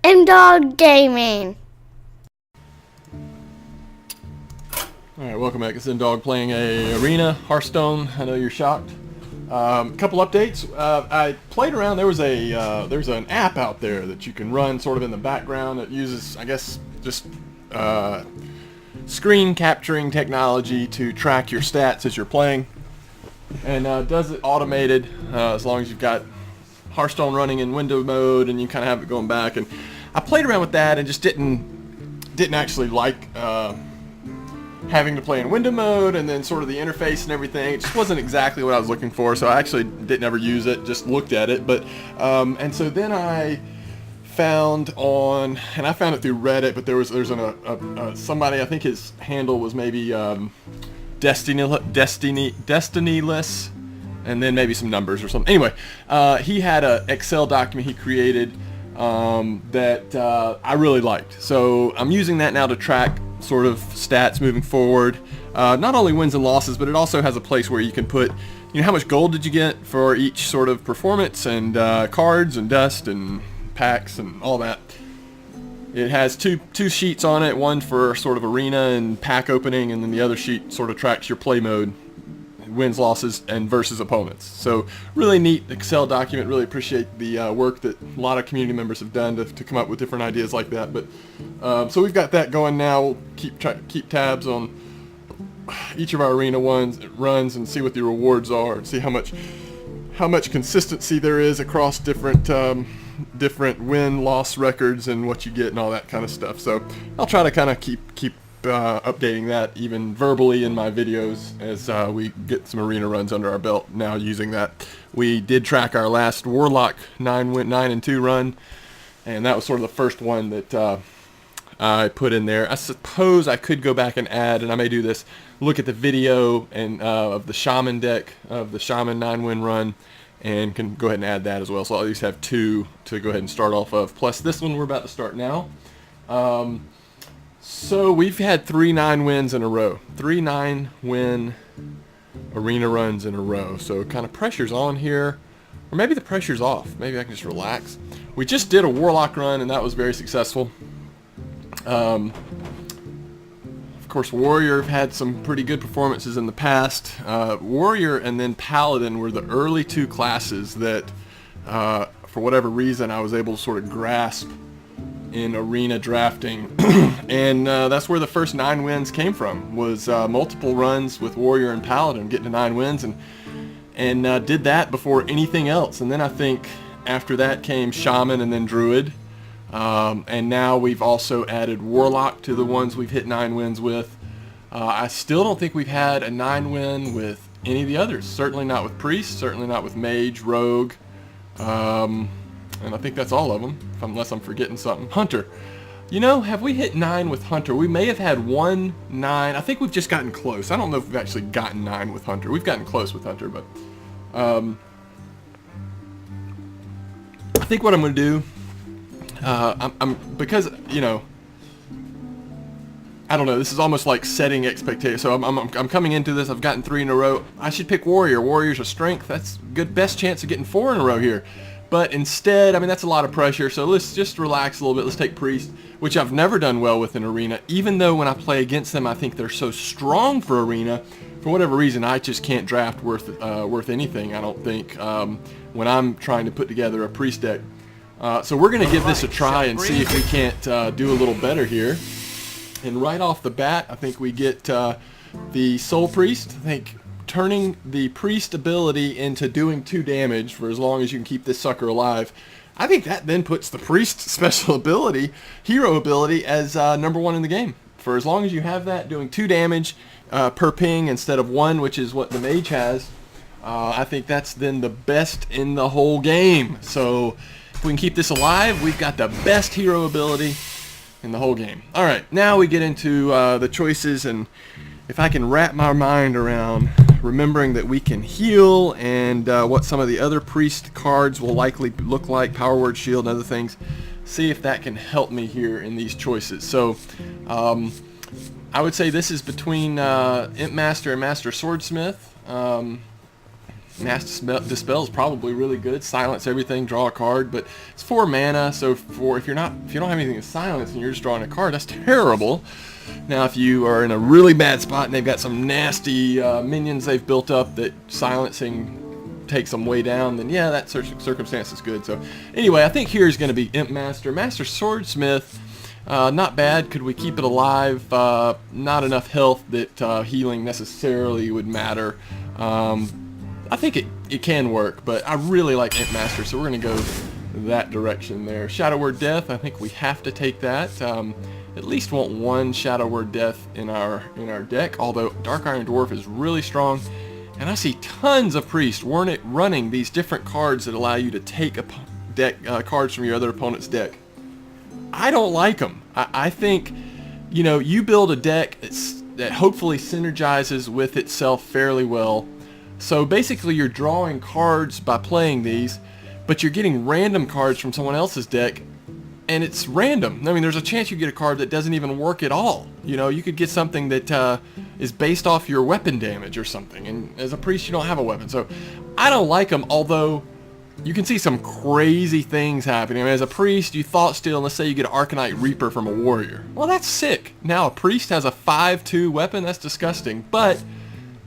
Dog Gaming. Alright, welcome back. It's Dog playing a arena, Hearthstone. I know you're shocked. Couple updates. I played around. There's an app out there that you can run sort of in the background that uses, I guess, just screen capturing technology to track your stats as you're playing, and does it automated as long as you've got Hearthstone running in window mode and you kind of have it going back. And I played around with that and just didn't actually like having to play in window mode, and then sort of the interface and everything. It just wasn't exactly what I was looking for, so I actually didn't ever use it, just looked at it. But and so then I found and I found it through Reddit, but there's somebody, I think his handle was maybe Destinyless, and then maybe some numbers or something. Anyway, he had an Excel document he created that I really liked. So I'm using that now to track sort of stats moving forward. Not only wins and losses, but it also has a place where you can put, how much gold did you get for each sort of performance, and cards and dust and packs and all that. It has two sheets on it, one for sort of arena and pack opening, and then the other sheet sort of tracks your play mode, wins, losses, and versus opponents. So really neat Excel document. Really appreciate the work that a lot of community members have done to come up with different ideas like that. But so we've got that going now. We'll keep tabs on each of our arena runs and see what the rewards are, and see how much consistency there is across different win-loss records and what you get and all that kind of stuff. So I'll try to kind of keep updating that even verbally in my videos as we get some arena runs under our belt now using that. We did track our last Warlock 9-2 run, and that was sort of the first one that I put in there. I suppose I could go back and add, and I may do this, look at the video and of the Shaman deck, of the Shaman 9-win run, and can go ahead and add that as well. So I'll at least have two to go ahead and start off of, plus this one we're about to start now. So we've had 3 9-wins in a row. 3 9-win arena runs in a row. So kind of pressure's on here. Or maybe the pressure's off. Maybe I can just relax. We just did a Warlock run, and that was very successful. Of course, Warrior have had some pretty good performances in the past. Warrior and then Paladin were the early 2 classes that, for whatever reason, I was able to sort of grasp in arena drafting. And that's where the first 9 wins came from, was multiple runs with Warrior and Paladin, getting to 9 wins, and did that before anything else. And then I think after that came Shaman and then Druid. And now we've also added Warlock to the ones we've hit 9 wins with. I still don't think we've had a 9-win with any of the others. Certainly not with Priest, certainly not with Mage, Rogue, and I think that's all of them, unless I'm forgetting something. Hunter. Have we hit 9 with Hunter? We may have had 1 9. I think we've just gotten close. I don't know if we've actually gotten 9 with Hunter. We've gotten close with Hunter, but I think what I'm going to do, because I don't know, this is almost like setting expectations. So I'm coming into this, I've gotten 3 in a row. I should pick Warrior. Warrior's a strength. That's good, best chance of getting 4 in a row here. But instead, that's a lot of pressure, so let's just relax a little bit. Let's take Priest, which I've never done well with in Arena, even though when I play against them, I think they're so strong for Arena. For whatever reason, I just can't draft worth anything, I don't think, when I'm trying to put together a Priest deck. So we're going to give this a try and see if we can't do a little better here. And right off the bat, I think we get the Soul Priest. I think turning the Priest ability into doing 2 damage for as long as you can keep this sucker alive, I think that then puts the Priest special ability, hero ability, as number 1 in the game. For as long as you have that doing 2 damage per ping instead of 1, which is what the Mage has, I think that's then the best in the whole game. So if we can keep this alive, we've got the best hero ability in the whole game. Alright, now we get into the choices, and if I can wrap my mind around remembering that we can heal and what some of the other Priest cards will likely look like, Power Word Shield and other things, see if that can help me here in these choices. So I would say this is between Imp Master and Master Swordsmith. Dispel is probably really good. Silence everything, draw a card, but it's 4 mana, so if you don't have anything to silence and you're just drawing a card, that's terrible. Now, if you are in a really bad spot and they've got some nasty minions they've built up that silencing takes them way down, then yeah, that circumstance is good. So anyway, I think here is going to be Imp Master. Master Swordsmith, not bad. Could we keep it alive? Not enough health that healing necessarily would matter. I think it can work, but I really like Imp Master, so we're going to go that direction there. Shadow Word Death, I think we have to take that. At least want one Shadow Word Death in our deck, although Dark Iron Dwarf is really strong. And I see tons of priests running these different cards that allow you to take cards from your other opponent's deck. I don't like them. I think, you know, you build a deck that hopefully synergizes with itself fairly well. So basically you're drawing cards by playing these, but you're getting random cards from someone else's deck, and it's random. I mean, there's a chance you get a card that doesn't even work at all. You know, you could get something that is based off your weapon damage or something, and as a priest you don't have a weapon. So I don't like them, although you can see some crazy things happening. I mean, as a priest, you thought steal, and let's say you get an Arcanite Reaper from a warrior. Well, that's sick. Now a priest has a 5/2 weapon. That's disgusting, but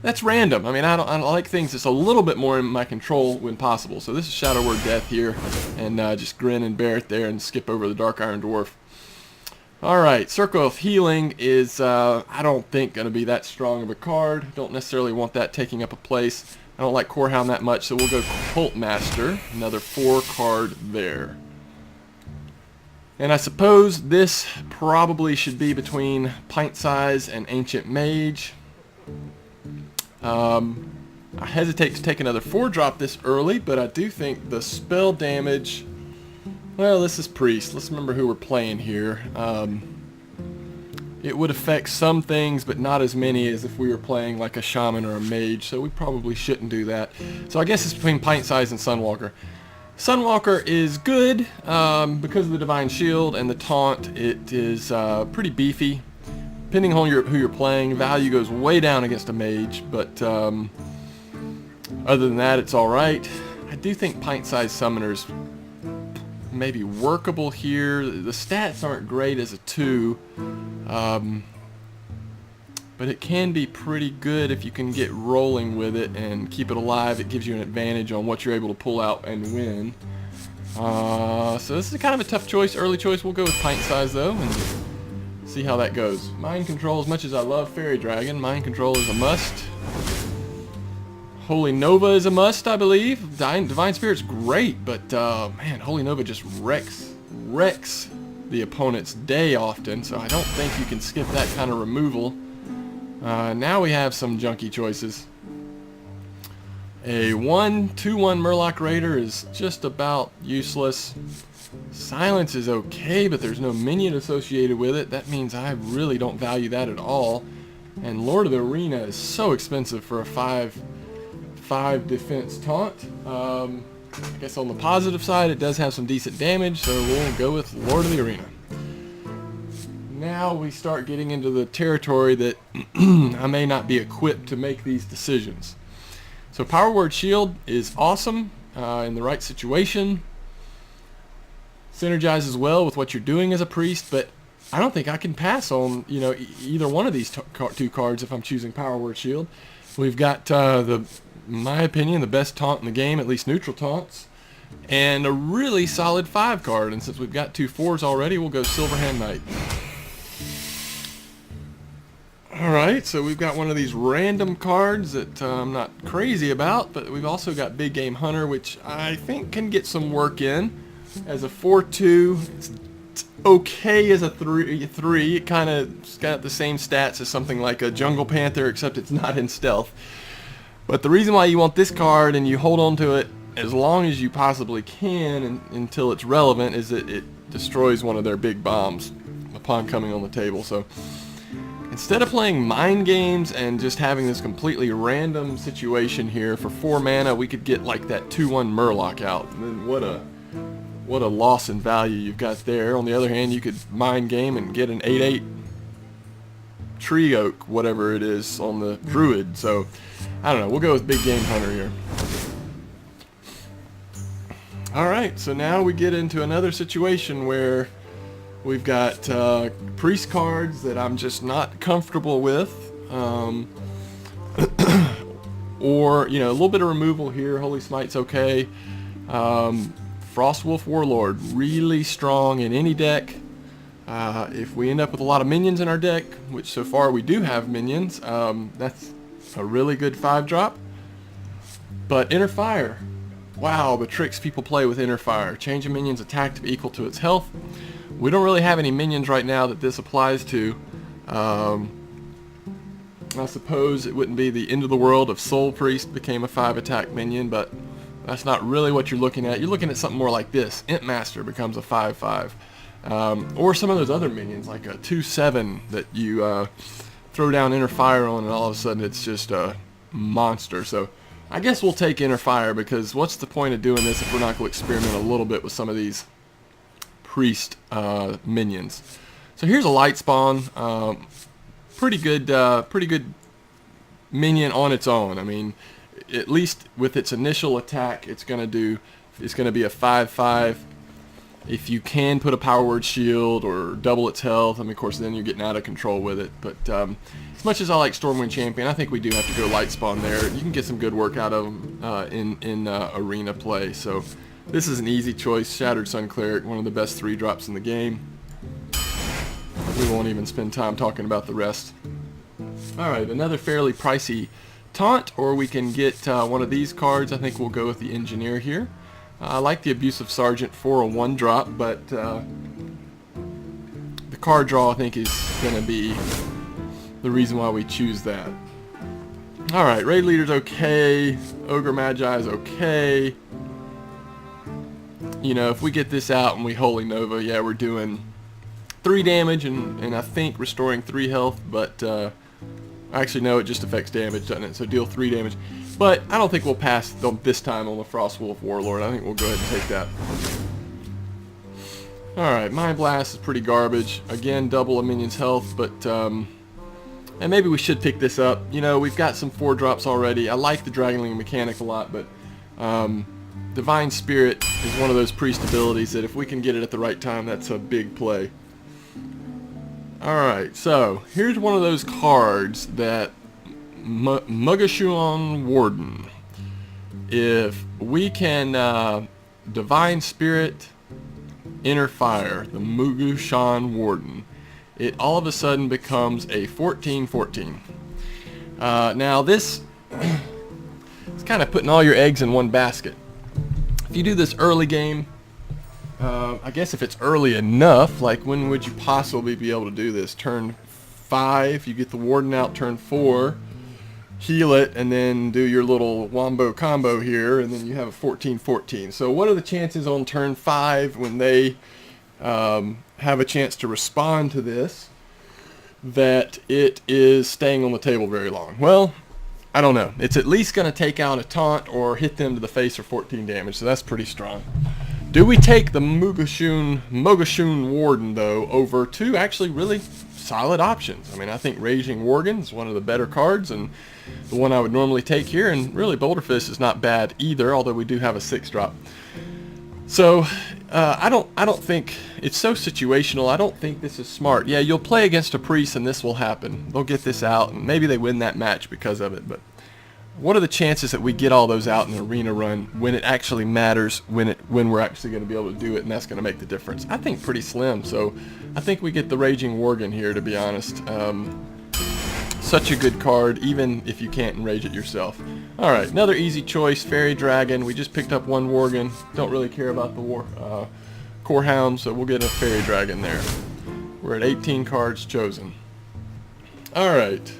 that's random. I mean, I like things that's a little bit more in my control when possible. So this is Shadow Word Death here, and just grin and bear it there and skip over the Dark Iron Dwarf. Alright, Circle of Healing is, I don't think, going to be that strong of a card. Don't necessarily want that taking up a place. I don't like Corehound that much, so we'll go Cult Master. Another 4 card there. And I suppose this probably should be between Pint Size and Ancient Mage. I hesitate to take another 4-drop this early, but I do think the spell damage... Well, this is Priest. Let's remember who we're playing here. It would affect some things, but not as many as if we were playing like a Shaman or a Mage, so we probably shouldn't do that. So I guess it's between Pint Size and Sunwalker. Sunwalker is good because of the Divine Shield and the Taunt. It is pretty beefy. Depending on who you're playing, value goes way down against a Mage, but other than that, it's alright. I do think Pint-Sized Summoners may be workable here. The stats aren't great as a 2, but it can be pretty good if you can get rolling with it and keep it alive. It gives you an advantage on what you're able to pull out and win. So this is kind of a tough choice, early choice. We'll go with Pint Size though, and see how that goes. Mind Control, as much as I love Fairy Dragon, Mind Control is a must. Holy Nova is a must, I believe. Divine Spirit's great, but man, Holy Nova just wrecks the opponent's day often, so I don't think you can skip that kind of removal. Now we have some junky choices. A 1/2/1 Murloc Raider is just about useless. Silence is okay, but there's no minion associated with it. That means I really don't value that at all. And Lord of the Arena is so expensive for a 5 defense taunt. I guess on the positive side, it does have some decent damage, so we'll go with Lord of the Arena. Now we start getting into the territory that I may not be equipped to make these decisions. So Power Word Shield is awesome in the right situation. Synergizes well with what you're doing as a priest, but I don't think I can pass on, you know, either one of these 2 cards if I'm choosing Power Word Shield. We've got in my opinion, the best taunt in the game, at least neutral taunts, and a really solid 5 card. And since we've got 2 4s already, we'll go Silverhand Knight. Alright, so we've got one of these random cards that I'm not crazy about, but we've also got Big Game Hunter, which I think can get some work in. As a 4/2, it's okay as a 3. It kind of got the same stats as something like a Jungle Panther, except it's not in stealth. But the reason why you want this card and you hold on to it as long as you possibly can until it's relevant is that it destroys one of their big bombs upon coming on the table. So instead of playing mind games and just having this completely random situation here, for 4 mana we could get like that 2/1 Murloc out. And then what a loss in value you've got there. On the other hand, you could mind game and get an 8/8 Tree Oak, whatever it is, on the Druid. So I don't know, we'll go with Big Game Hunter here. Alright, so now we get into another situation where we've got priest cards that I'm just not comfortable with. Or, you know, a little bit of removal here. Holy Smite's okay. Frostwolf Warlord, really strong in any deck. If we end up with a lot of minions in our deck, which so far we do have minions, that's a really good 5-drop. But Inner Fire. Wow, the tricks people play with Inner Fire. Change a minion's attack to be equal to its health. We don't really have any minions right now that this applies to. I suppose it wouldn't be the end of the world if Soul Priest became a 5-attack minion, but that's not really what you're looking at. You're looking at something more like this. Imp Master becomes a 5/5. Or some of those other minions, like a 2/7 that you throw down Inner Fire on, and all of a sudden it's just a monster. So I guess we'll take Inner Fire, because what's the point of doing this if we're not going to experiment a little bit with some of these priest minions? So here's a Light Spawn. Pretty good minion on its own. I mean, at least with its initial attack, it's going to be a 5/5. If you can put a Power Word Shield or double its health, I mean, of course, then you're getting out of control with it. But as much as I like Stormwind Champion, I think we do have to go Light Spawn there. You can get some good work out of them in arena play. So this is an easy choice. Shattered Sun Cleric, one of the best 3-drops in the game. We won't even spend time talking about the rest. Alright, another fairly pricey taunt, or we can get one of these cards. I think we'll go with the Engineer here. I like the Abusive Sergeant for a 1-drop, but the card draw I think is going to be the reason why we choose that. Alright, Raid Leader's okay. Ogre Magi is okay. You know, if we get this out and we Holy Nova, yeah, we're doing 3 damage and I think restoring 3 health, but actually no, it just affects damage, doesn't it? So deal 3 damage. But I don't think we'll pass this time on the Frostwolf Warlord. I think we'll go ahead and take that. Alright, Mind Blast is pretty garbage. Again, double a minion's health, but and maybe we should pick this up. You know, we've got some 4-drops already. I like the Dragonling mechanic a lot, but Divine Spirit is one of those priest abilities that if we can get it at the right time, that's a big play. Alright, so here's one of those cards that Mugashuan Warden. If we can Divine Spirit, Inner Fire, the Mugashuan Warden, it all of a sudden becomes a 14/14. Now this is kind of putting all your eggs in one basket. If you do this early game, I guess if it's early enough, like when would you possibly be able to do this? Turn 5, you get the Warden out, turn 4, heal it, and then do your little wombo combo here, and then you have a 14/14. So what are the chances on turn 5 when they have a chance to respond to this that it is staying on the table very long? Well, I don't know. It's at least going to take out a taunt or hit them to the face for 14 damage, so that's pretty strong. Do we take the Mugashuan Warden, though, over 2 actually really solid options? I mean, I think Raging Worgen is one of the better cards, and the one I would normally take here, and really Boulderfist is not bad either, although we do have a 6-drop. So, I don't think, it's so situational, I don't think this is smart. Yeah, you'll play against a priest and this will happen. They'll get this out, and maybe they win that match because of it, but what are the chances that we get all those out in an arena run when it actually matters, when we're actually going to be able to do it, and that's going to make the difference? I think pretty slim, so I think we get the Raging Worgen here, to be honest. Such a good card, even if you can't enrage it yourself. Alright, another easy choice, Fairy Dragon. We just picked up 1 Worgen. Don't really care about the Core Hound, so we'll get a Fairy Dragon there. We're at 18 cards chosen. Alright.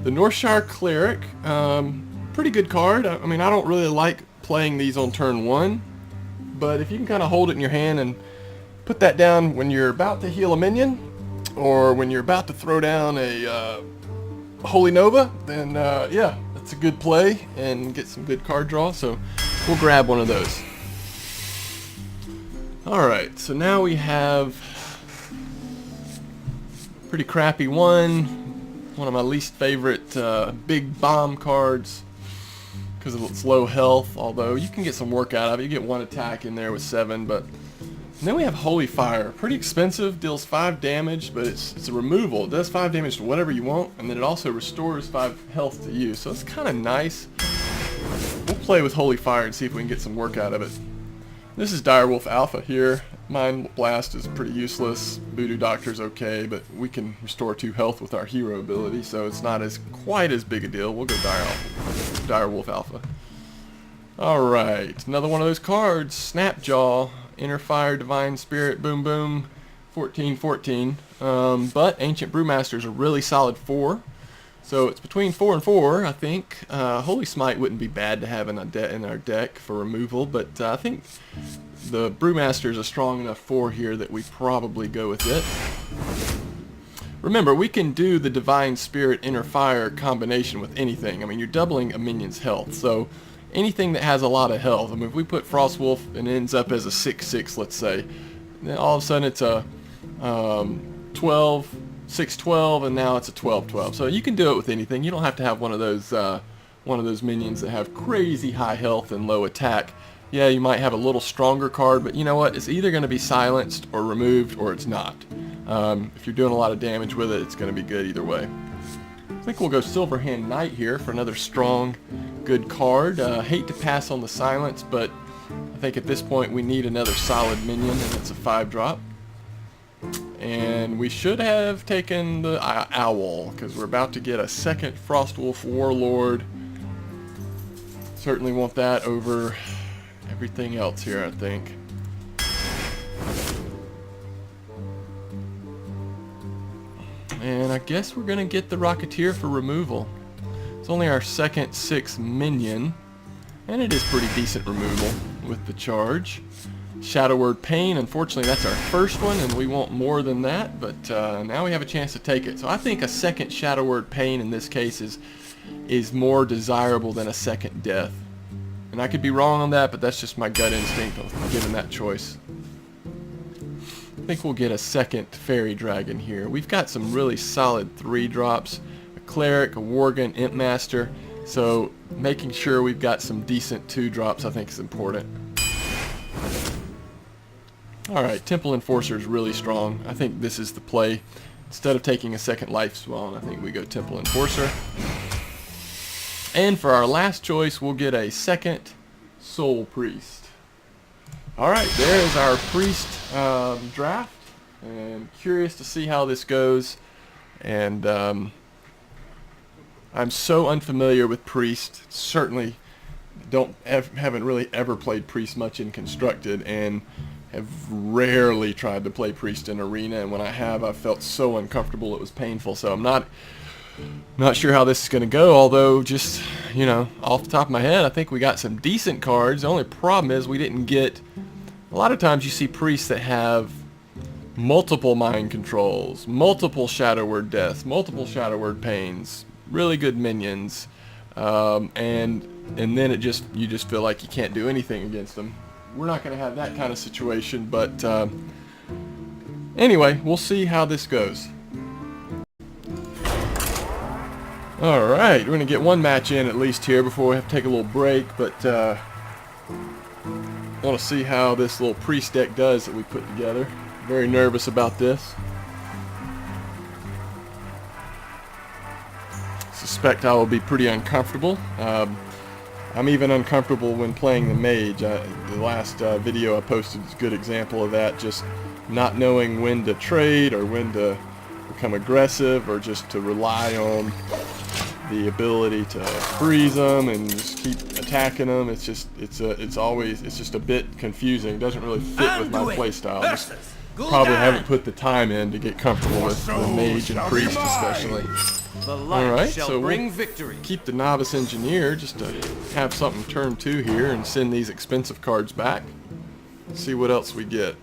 The Northshire Cleric, pretty good card. I mean, I don't really like playing these on turn 1, but if you can kind of hold it in your hand and put that down when you're about to heal a minion, or when you're about to throw down a Holy Nova, then yeah, that's a good play and get some good card draw, so we'll grab one of those. Alright, so now we have pretty crappy one of my least favorite big bomb cards. because of its low health, although you can get some work out of it. You get 1 attack in there with 7, but... And then we have Holy Fire. Pretty expensive, deals 5 damage, but it's a removal. It does 5 damage to whatever you want, and then it also restores 5 health to you, so it's kind of nice. We'll play with Holy Fire and see if we can get some work out of it. This is Direwolf Alpha here. Mind Blast is pretty useless. Voodoo Doctor's okay, but we can restore 2 health with our hero ability, so it's not quite as big a deal. We'll go Direwolf Alpha. Alright, another one of those cards. Snapjaw. Inner Fire, Divine Spirit, boom boom, 14/14. But Ancient Brewmaster is a really solid 4. So it's between 4 and 4, I think. Holy Smite wouldn't be bad to have in our deck for removal, but I think the Brewmaster is a strong enough 4 here that we probably go with it. Remember, we can do the Divine Spirit Inner Fire combination with anything. I mean, you're doubling a minion's health, so anything that has a lot of health. I mean, if we put Frostwolf and it ends up as a 6/6, let's say, then all of a sudden it's a 6/12, and now it's a 12/12. So you can do it with anything. You don't have to have one of those minions that have crazy high health and low attack. Yeah, you might have a little stronger card, but you know what? It's either going to be silenced or removed, or it's not. If you're doing a lot of damage with it, it's going to be good either way. I think we'll go Silverhand Knight here for another strong, good card. Hate to pass on the silence, but I think at this point we need another solid minion, and it's a 5-drop. And we should have taken the Owl, because we're about to get a second Frostwolf Warlord. Certainly want that over everything else here, I think. And I guess we're going to get the Rocketeer for removal. It's only our second 6 minion, and it is pretty decent removal with the charge. Shadow Word Pain, unfortunately that's our first one, and we want more than that, but now we have a chance to take it. So I think a second Shadow Word Pain in this case is more desirable than a second Death. And I could be wrong on that, but that's just my gut instinct of giving that choice. I think we'll get a second Fairy Dragon here. We've got some really solid 3-drops, a Cleric, a Worgen, Imp Master, so making sure we've got some decent 2-drops I think is important. Alright, Temple Enforcer is really strong. I think this is the play. Instead of taking a second Life Swan, I think we go Temple Enforcer. And for our last choice, we'll get a second Soul Priest. Alright, there is our Priest draft, and curious to see how this goes. And I'm so unfamiliar with Priest. Certainly haven't really ever played Priest much in Constructed, and have rarely tried to play Priest in Arena, and when I have, I've felt so uncomfortable it was painful. So I'm not sure how this is going to go, although just, you know, off the top of my head, I think we got some decent cards. The only problem is we didn't get... A lot of times you see Priests that have multiple Mind Controls, multiple Shadow Word Deaths, multiple Shadow Word Pains, really good minions, and then you just feel like you can't do anything against them. We're not going to have that kind of situation, but anyway, we'll see how this goes. Alright, we're going to get one match in at least here before we have to take a little break, but I want to see how this little Priest deck does that we put together. Very nervous about this. Suspect I will be pretty uncomfortable. I'm even uncomfortable when playing the Mage. The last video I posted is a good example of that, just not knowing when to trade or when to become aggressive, or just to rely on the ability to freeze them and just keep attacking them. It's just a bit confusing. It doesn't really fit with my playstyle. Just probably haven't put the time in to get comfortable with the Mage and Priest especially. Alright, so we'll keep the Novice Engineer just to have something turn 2 here and send these expensive cards back. See what else we get.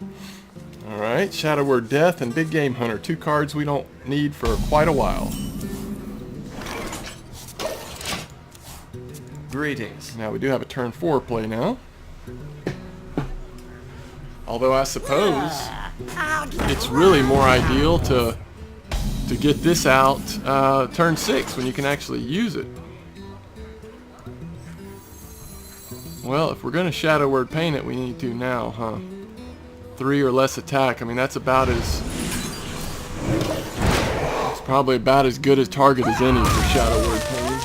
Alright, Shadow Word Death and Big Game Hunter, 2 cards we don't need for quite a while. Greetings. Now we do have a turn 4 play now. Although I suppose it's really more ideal to get this out turn 6 when you can actually use it. Well, if we're going to Shadow Word Paint it, we need to now, huh? 3 or less attack. I mean, that's about as... It's probably about as good a target as any for Shadow Word Painting.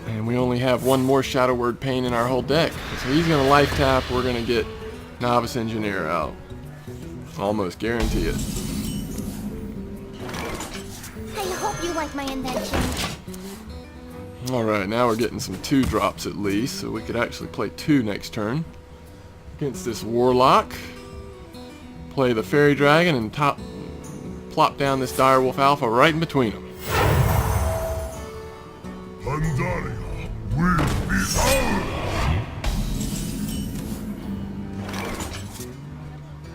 And we only have one more Shadow Word Paint in our whole deck. So he's going to life tap. We're going to get Novice Engineer out. Almost guarantee it. I hope you like my invention. Alright, now we're getting some 2-drops at least, so we could actually play 2 next turn. Against this Warlock. Play the Fairy Dragon and plop down this Direwolf Alpha right in between them. Pandaria will be ours!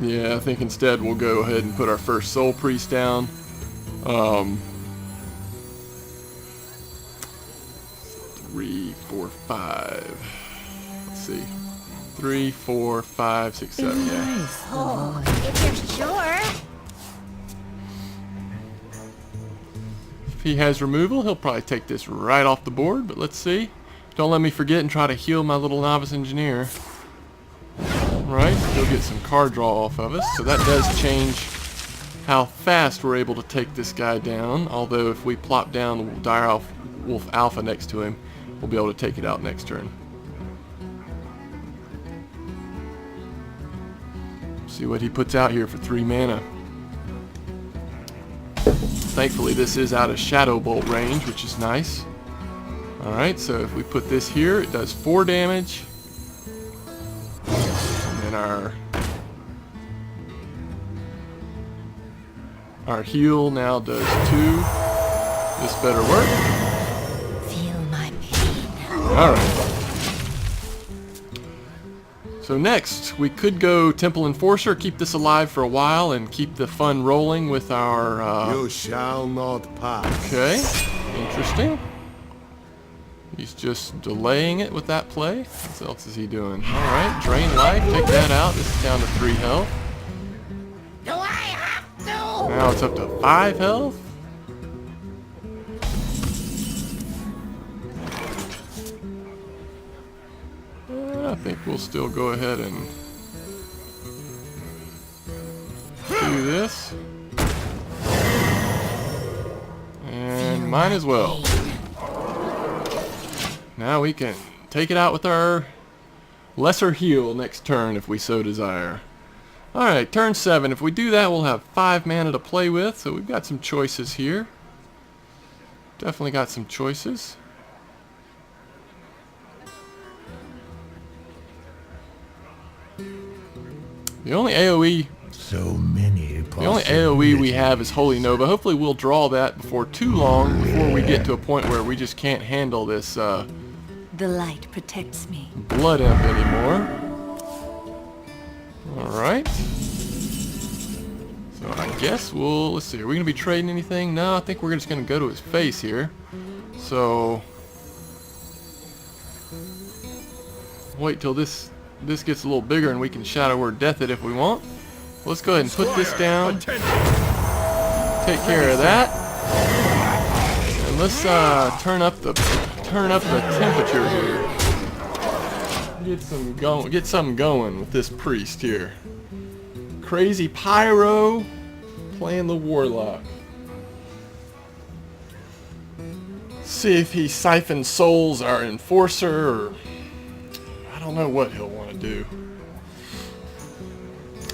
Yeah, I think instead we'll go ahead and put our first Soul Priest down. 3, 4, 5. Let's see. 3, 4, 5, 6, 7. Yeah. Oh, if you're sure. If he has removal, he'll probably take this right off the board, but let's see. Don't let me forget and try to heal my little Novice Engineer. Right, he'll get some card draw off of us, so that does change how fast we're able to take this guy down. Although if we plop down the Direwolf Alpha next to him, we'll be able to take it out next turn. See what he puts out here for 3 mana. Thankfully this is out of Shadow Bolt range, which is nice. Alright, so if we put this here, it does 4 damage. And then our heal now does 2. This better work. Feel my pain. Alright. So next, we could go Temple Enforcer, keep this alive for a while, and keep the fun rolling with our... You shall not pass. Okay, interesting. He's just delaying it with that play. What else is he doing? Alright, drain life, take that out. This is down to 3 health. Do I have to? Now it's up to 5 health. I think we'll still go ahead and do this. And mine as well. Now we can take it out with our lesser heal next turn if we so desire. Alright, turn 7. If we do that, we'll have 5 mana to play with, so we've got some choices here. Definitely got some choices. The only AoE we have is Holy Nova. Hopefully we'll draw that before too long, before we get to a point where we just can't handle this The light protects me. Blood Imp anymore. Alright. So I guess let's see, are we going to be trading anything? No, I think we're just going to go to his face here. So, wait till this gets a little bigger and we can Shadow Word Death it if we want. Let's go ahead and put this down. Take care of that. And let's turn up the temperature here. Get something going with this priest here. Crazy Pyro playing the Warlock. See if he siphons souls our Enforcer, or I don't know what he'll want to do.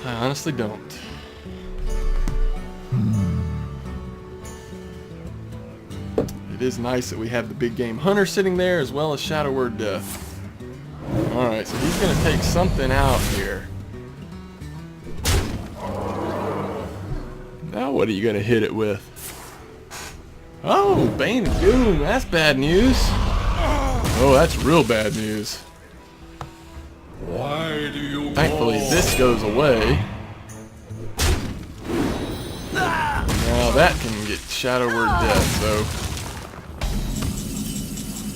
I honestly don't. It is nice that we have the big game hunter sitting there as well as Shadow Word Death. Alright, so he's going to take something out here. Now what are you going to hit it with? Oh, Bane of Doom. That's bad news. Oh, that's real bad news. Why do you Thankfully, this goes away. Now that can get Shadow Word Death, so...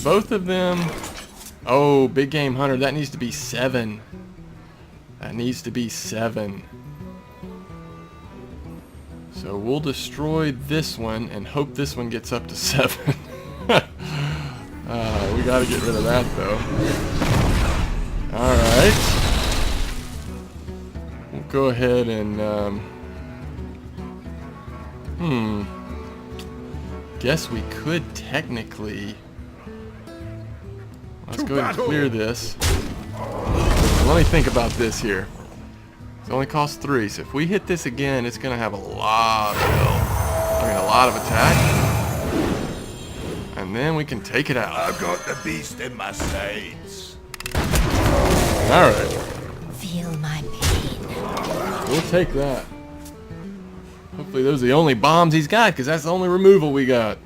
Both of them... Oh, Big Game Hunter, that needs to be 7. That needs to be 7. So we'll destroy this one and hope this one gets up to 7. gotta get rid of that though. Alright. We'll go ahead and guess we could technically, let's go ahead and clear this. Let me think about this here. It only costs 3, so if we hit this again, it's gonna have a lot of health. I mean, a lot of attack. And then we can take it out. I've got the beast in my sights. Alright, Feel my pain. we'll take that. Hopefully those are the only bombs he's got, because that's the only removal we got.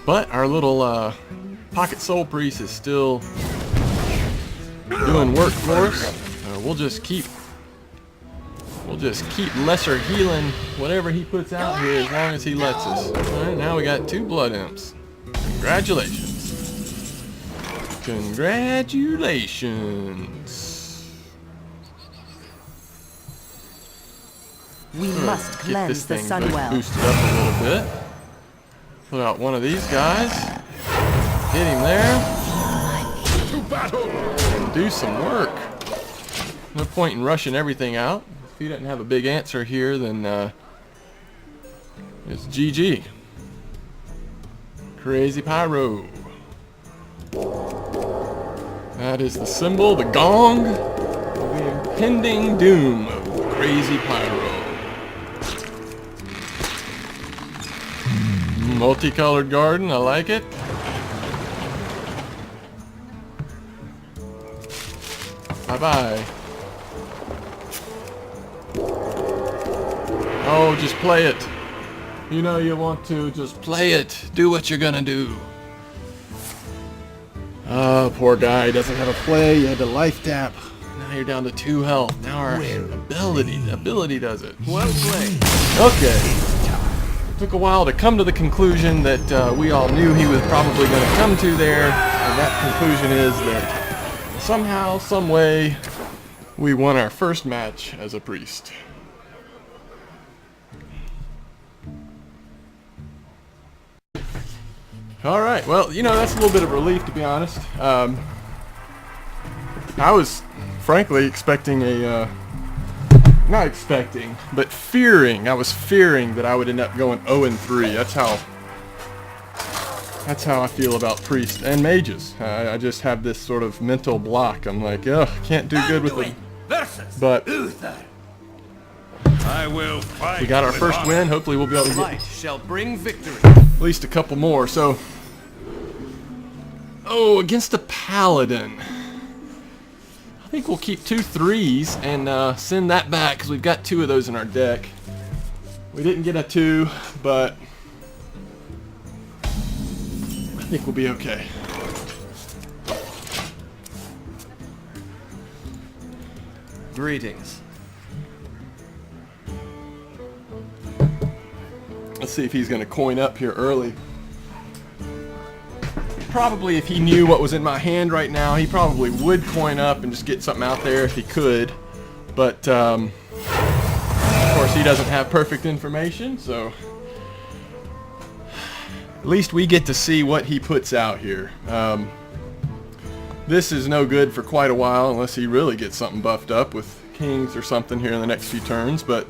But our little pocket soul priest is still doing work for us. We'll just keep lesser healing whatever he puts out here as long as he lets us. Alright, now we got 2 blood imps. Congratulations. Congratulations. We must Get cleanse this the thing Sunwell. boosted up a little bit. Put out one of these guys. Hit him there. And do some work. No point in rushing everything out. If he doesn't have a big answer here, then it's GG. Crazy Pyro. That is the symbol, the gong, the impending doom of the Crazy Pyro. Multicolored garden, I like it. Bye-bye. Oh, just play it. You know you want to, just play it. Do what you're gonna do. Oh, poor guy, doesn't have a play. You had to life tap. Now you're down to 2 health. Now our ability does it. Well played. Okay. Took a while to come to the conclusion that we all knew he was probably going to come to there, and that conclusion is that somehow, some way, we won our first match as a priest. Alright, well, you know, that's a little bit of relief, to be honest. I was, frankly, expecting a, not expecting, but fearing. I was fearing that I would end up going 0-3. That's how I feel about priests and mages. I just have this sort of mental block. I'm like, ugh, can't do good with them. But I will fight. we got our with first honor. win. Hopefully we'll be able to get Light shall bring victory. at least a couple more. So, oh, against a paladin. I think we'll keep 2 3s and send that back because we've got 2 of those in our deck. We didn't get a 2, but I think we'll be okay. Greetings. Let's see if he's going to coin up here early. Probably if he knew what was in my hand right now, he probably would coin up and just get something out there if he could. But, of course, he doesn't have perfect information, so at least we get to see what he puts out here. This is no good for quite a while unless he really gets something buffed up with kings or something here in the next few turns, but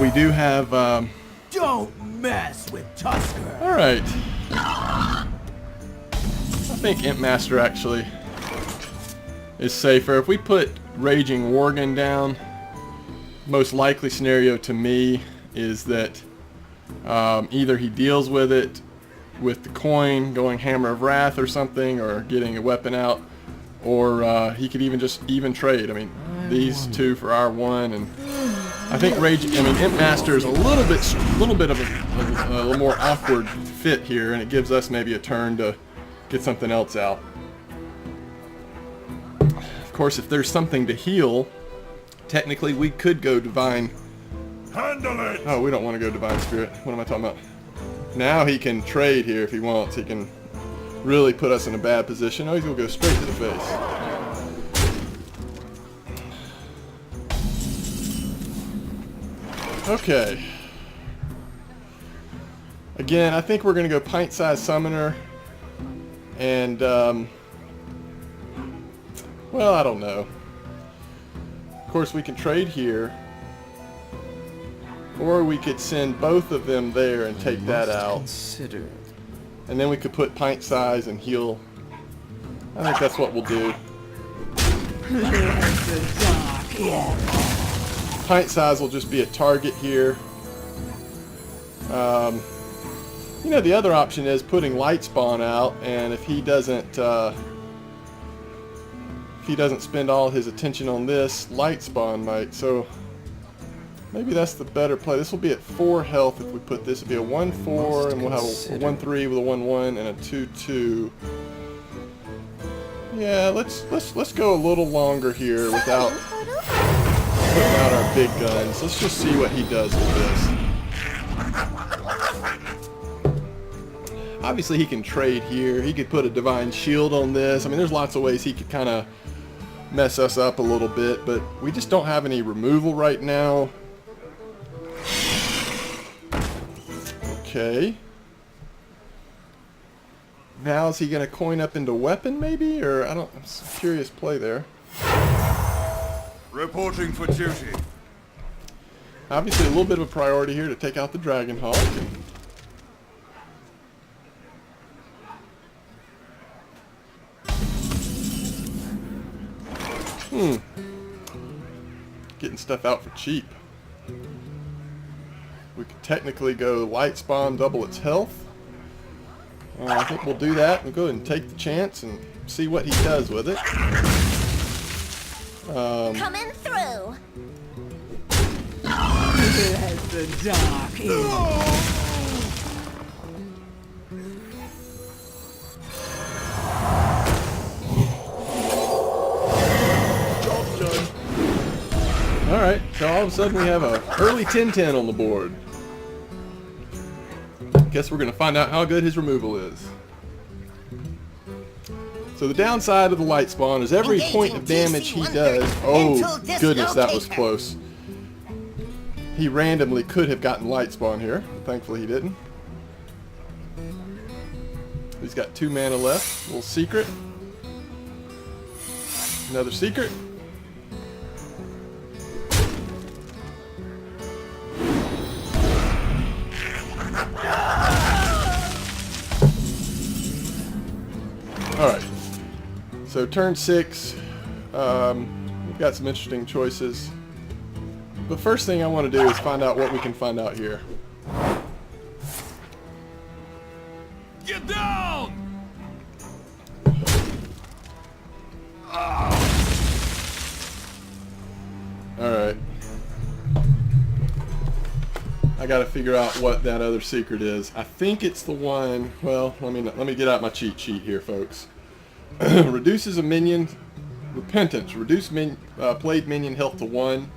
we do have... Don't mess with Tusker. Alright. I think Imp Master actually is safer. If we put Raging Worgen down, most likely scenario to me is that either he deals with it with the coin, going Hammer of Wrath or something, or getting a weapon out, or he could even just trade. I mean, these 2 for our 1, and I think Imp Master is a little bit of a little more awkward fit here, and it gives us maybe a turn to get something else out. Of course, if there's something to heal, technically we could go Divine. Handle it. Oh, we don't want to go Divine Spirit. What am I talking about? Now he can trade here if he wants. He can really put us in a bad position. Oh, he's going to go straight to the face. Okay. Again, I think we're going to go pint-sized summoner. And, well, I don't know. Of course, we can trade here. Or we could send both of them there and take that out. Consider. And then we could put pint size and heal. I think that's what we'll do. Pint size will just be a target here. You know, the other option is putting light spawn out, and if he doesn't spend all his attention on this, light spawn might. So maybe that's the better play. This will be at 4 health if we put this. It'll be a 1-4, and we'll have a 1-3 with a 1-1 and a 2-2. Yeah, let's go a little longer here without putting out our big guns. Let's just see what he does with this. Obviously, he can trade here. He could put a Divine Shield on this. I mean, there's lots of ways he could kind of mess us up a little bit, but we just don't have any removal right now. Okay. Now is he going to coin up into weapon maybe? Or I don't, I'm a curious play there. Reporting for duty. Obviously a little bit of a priority here to take out the Dragon Hawk. Getting stuff out for cheap. We could technically go light spawn, double its health. I think we'll do that. We'll go ahead and take the chance and see what he does with it. Coming through. Let the dark in. Alright, so all of a sudden we have a early 10-10 on the board. Guess we're going to find out how good his removal is. So the downside of the light spawn is every point of damage he does... Oh, goodness, that was close. He randomly could have gotten light spawn here. Thankfully he didn't. He's got 2 mana left. A little secret. Another secret. Alright, so turn 6, we've got some interesting choices. The first thing I want to do is find out what we can find out here. Get down! Alright. I gotta figure out what that other secret is. I think it's the one, well, let me get out my cheat sheet here, folks. Reduces a minion, repentance, reduce played minion health to 1.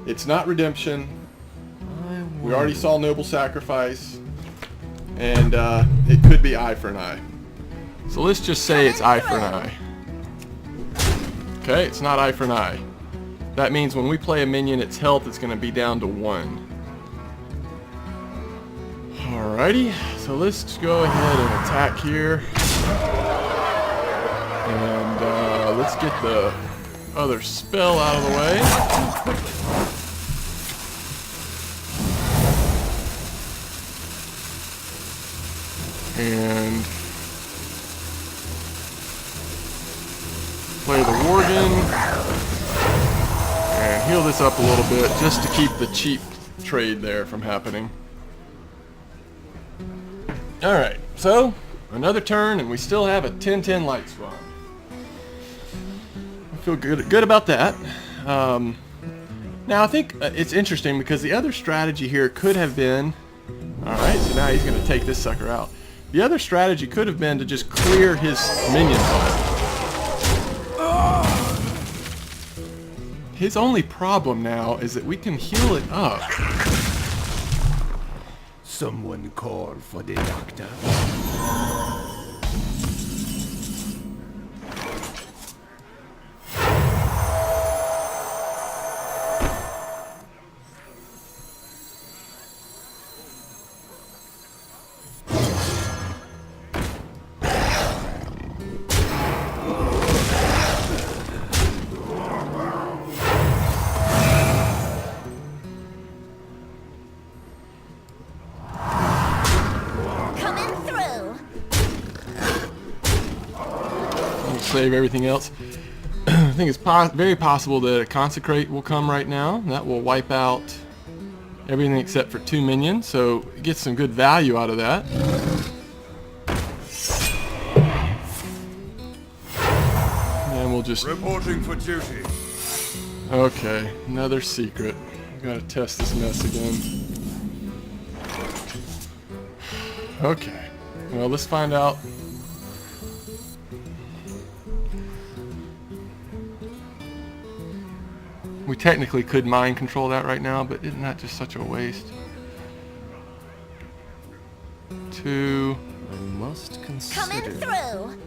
It's not redemption. We already saw noble sacrifice. And it could be eye for an eye. So let's just say it's eye for an eye. Okay, it's not eye for an eye. That means when we play a minion, its health is going to be down to 1. Alrighty, so let's go ahead and attack here. And let's get the other spell out of the way. And play the Worgen. And heal this up a little bit just to keep the cheap trade there from happening. Alright, so another turn and we still have a 10-10 light spawn. I feel good about that. Now I think it's interesting because the other strategy here could have been... Alright, so now he's going to take this sucker out. The other strategy could have been to just clear his minion pile. His only problem now is that we can heal it up. Someone call for the doctor. save everything else. I think it's very possible that a Consecrate will come right now. That will wipe out everything except for 2 minions, so get some good value out of that. And we'll just... Reporting for duty. Okay, another secret. I gotta test this mess again. Okay, well, let's find out. We technically could mind control that right now, but isn't that just such a waste? 2. I must consider. Coming through.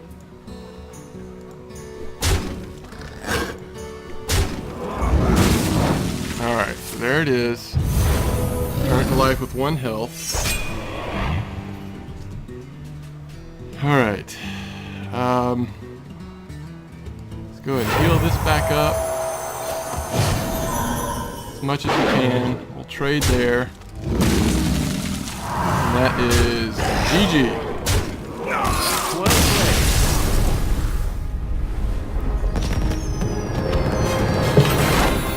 Alright, so there it is. Turn to life with 1 health. Alright. Let's go ahead and heal this back up as much as we can. We'll trade there. And that is GG. Well played.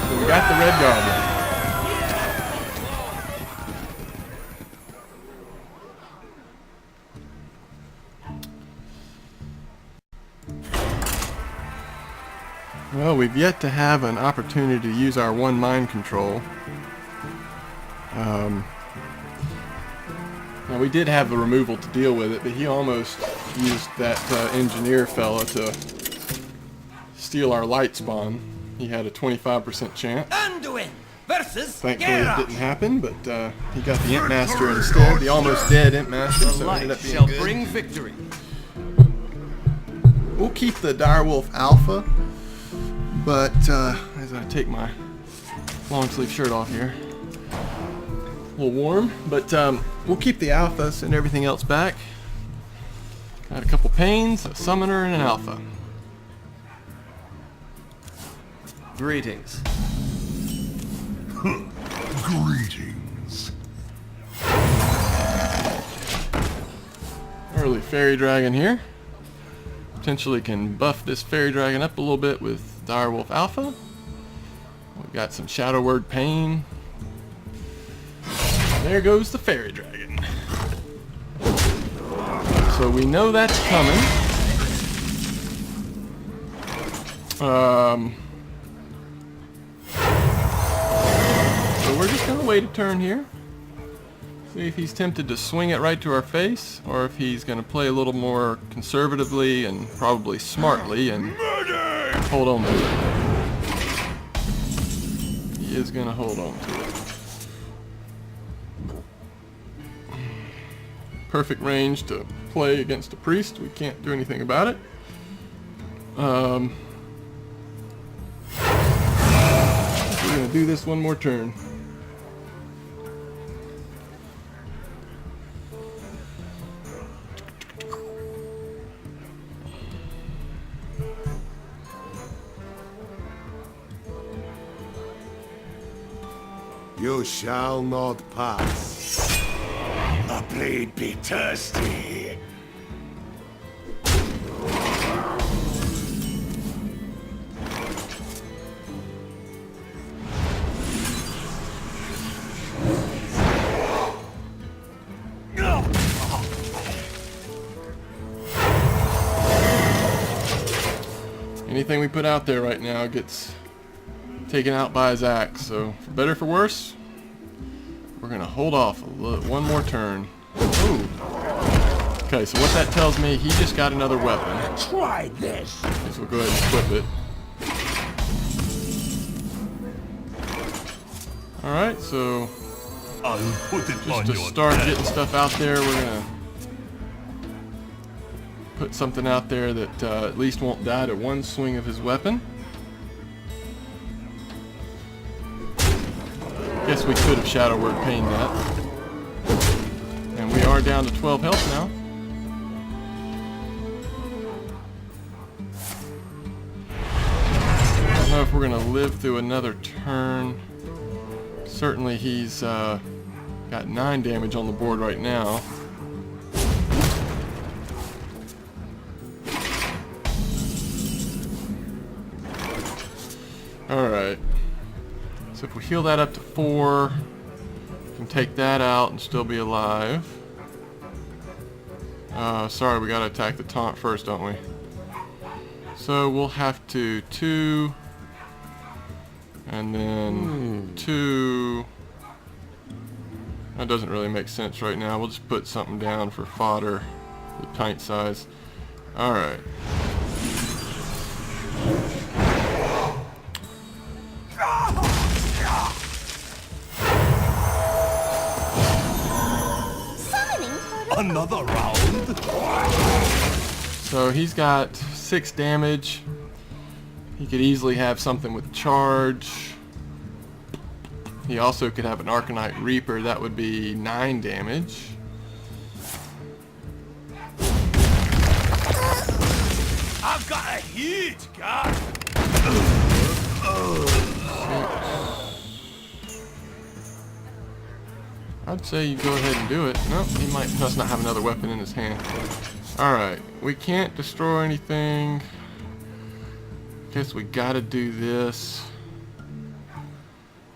So we got the red goblin. Well, we've yet to have an opportunity to use our 1 mind control. Now we did have the removal to deal with it, but he almost used that engineer fella to steal our light spawn. He had a 25% chance. Anduin versus Thankfully it didn't happen, but he got the Imp Master instead, the almost dead Imp Master, so it ended up being shall good. bring victory. We'll keep the Direwolf Alpha, but as I take my long sleeve shirt off here, a little warm, but we'll keep the Alpha, send everything else back. Got a couple Pains, a Summoner, and an Alpha. Greetings. Greetings. Early Fairy Dragon here. Potentially can buff this Fairy Dragon up a little bit with Direwolf Alpha. We've got some Shadow Word Pain. There goes the Fairy Dragon. So we know that's coming. So we're just gonna wait a turn here. See if he's tempted to swing it right to our face, or if he's gonna play a little more conservatively and probably smartly and hold on to it. He is gonna hold on to it. Perfect range to play against a priest. We can't do anything about it. We're gonna do this one more turn. You shall not pass. A blade be thirsty. Anything we put out there right now gets taken out by his axe, so for better or for worse, we're gonna hold off one more turn. Ooh. Okay, so what that tells me, he just got another weapon. Try this. So we'll go ahead and equip it. Alright, so I'll put it just to start getting stuff out there, we're gonna put something out there that at least won't die to one swing of his weapon. Guess we could have Shadow Word Pain that. And we are down to 12 health now. I don't know if we're gonna live through another turn. Certainly he's got 9 damage on the board right now. Alright. So if we heal that up to 4, we can take that out and still be alive. Sorry, we gotta attack the taunt first, don't we? So we'll have to 2, and then 2. That doesn't really make sense right now. We'll just put something down for fodder, the pint size. Alright. Summoning for Another round? So he's got 6 damage. He could easily have something with charge. He also could have an Arcanite Reaper. That would be 9 damage. I've got a huge gun. I'd say you go ahead and do it. Nope, he must not have another weapon in his hand. Alright, we can't destroy anything. Guess we gotta do this.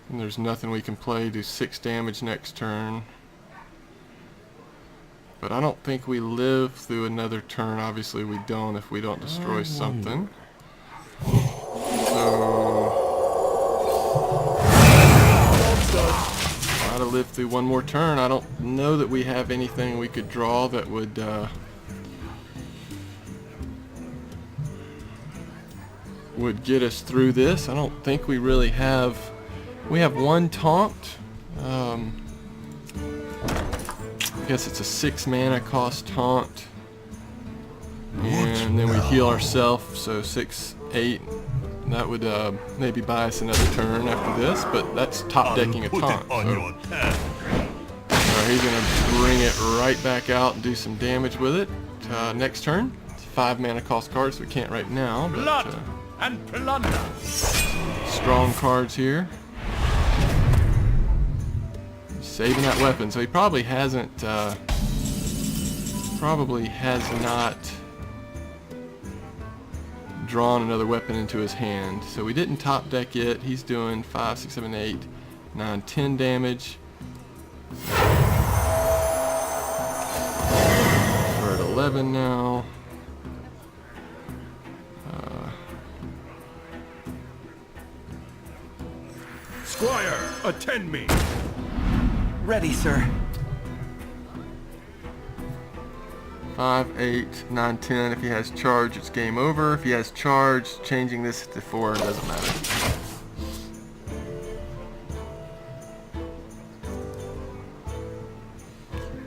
And there's nothing we can play. Do 6 damage next turn. But I don't think we live through another turn. Obviously we don't if we don't destroy something. So try to live through one more turn. I don't know that we have anything we could draw that would get us through this. I don't think we really have. We have 1 taunt. I guess it's a 6 mana cost taunt. And then we heal ourselves, so 6, 8. That would maybe buy us another turn after this, but that's top decking a Put taunt. it on So, your tab. he's gonna bring it right back out and do some damage with it. Next turn, it's 5 mana cost cards, so we can't right now. But, Blood and plunder. strong cards here. Saving that weapon, so he probably hasn't, probably has not drawn another weapon into his hand. So we didn't top deck it. He's doing 5, 6, 7, 8, 9, 10 damage. We're at 11 now. Squire, attend me. Ready, sir. 5, 8, 9, 10. If he has charge, it's game over. If he has charge, changing this to 4 doesn't matter.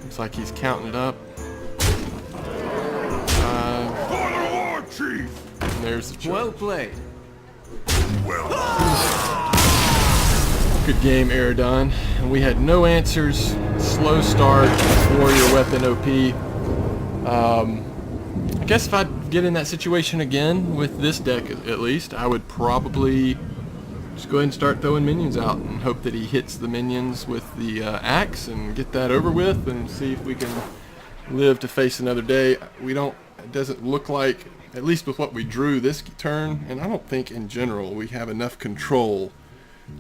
Looks like he's counting it up. 5, For the war chief. and there's the charge. Well played. Good game, Eridon. And we had no answers. Slow start. Warrior weapon OP. I guess if I get in that situation again with this deck, at least, I would probably just go ahead and start throwing minions out and hope that he hits the minions with the axe and get that over with, and see if we can live to face another day. We don't. It doesn't look like, at least with what we drew this turn, and I don't think in general we have enough control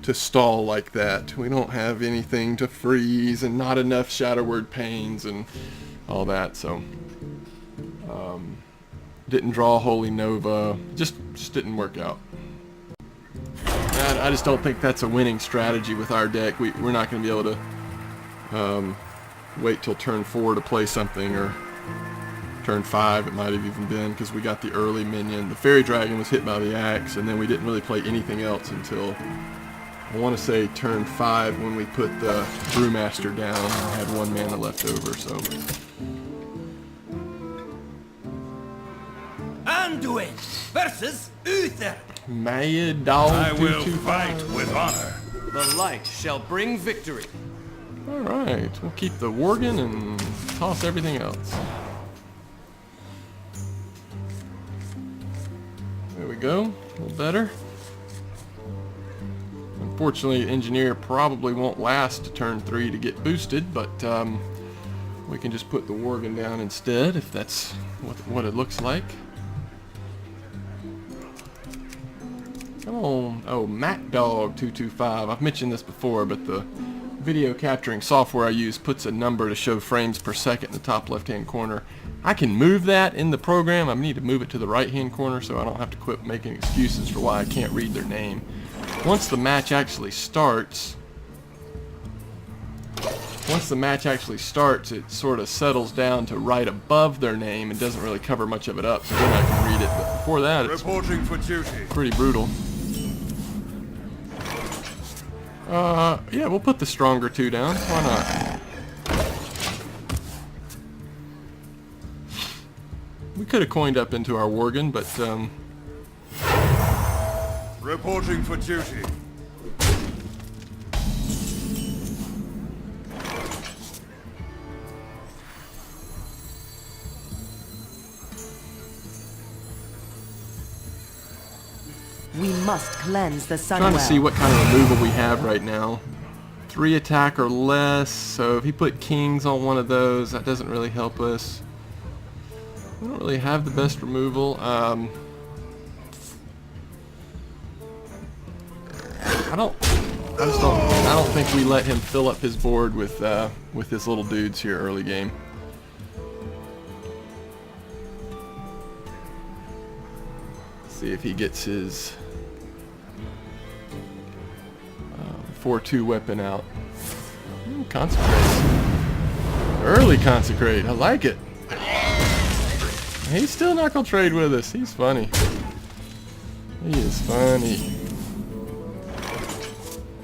to stall like that. We don't have anything to freeze and not enough Shadow Word Pains and all that, so didn't draw Holy Nova. Just didn't work out. And I just don't think that's a winning strategy with our deck. We're not going to be able to wait till turn 4 to play something, or turn 5 it might have even been, because we got the early minion. The Fairy Dragon was hit by the axe, and then we didn't really play anything else until, I want to say, turn 5, when we put the Brewmaster down and had 1 mana left over. So Anduin versus Uther. Mad Dog I will 225. fight with honor. The light shall bring victory. Alright, we'll keep the Worgen and toss everything else. There we go, a little better. Unfortunately, Engineer probably won't last to turn 3 to get boosted, but we can just put the Worgen down instead, if that's what it looks like. Come on. Oh, MacDog225. I've mentioned this before, but the video capturing software I use puts a number to show frames per second in the top left-hand corner. I can move that in the program. I need to move it to the right-hand corner so I don't have to quit making excuses for why I can't read their name. Once the match actually starts, it sort of settles down to right above their name and doesn't really cover much of it up, so then I can read it. But before that, it's Reporting for duty. pretty brutal. Yeah, we'll put the stronger 2 down. Why not? We could have coined up into our Worgen, but Reporting for duty. We must cleanse the sun trying to well. see what kind of removal we have right now. 3 attack or less, so if he put kings on one of those, that doesn't really help us. We don't really have the best removal. I don't think we let him fill up his board with his little dudes here early game. See if he gets his 4-2 weapon out. Consecrate. Early consecrate. I like it. He's still not gonna trade with us. He's funny. He is funny.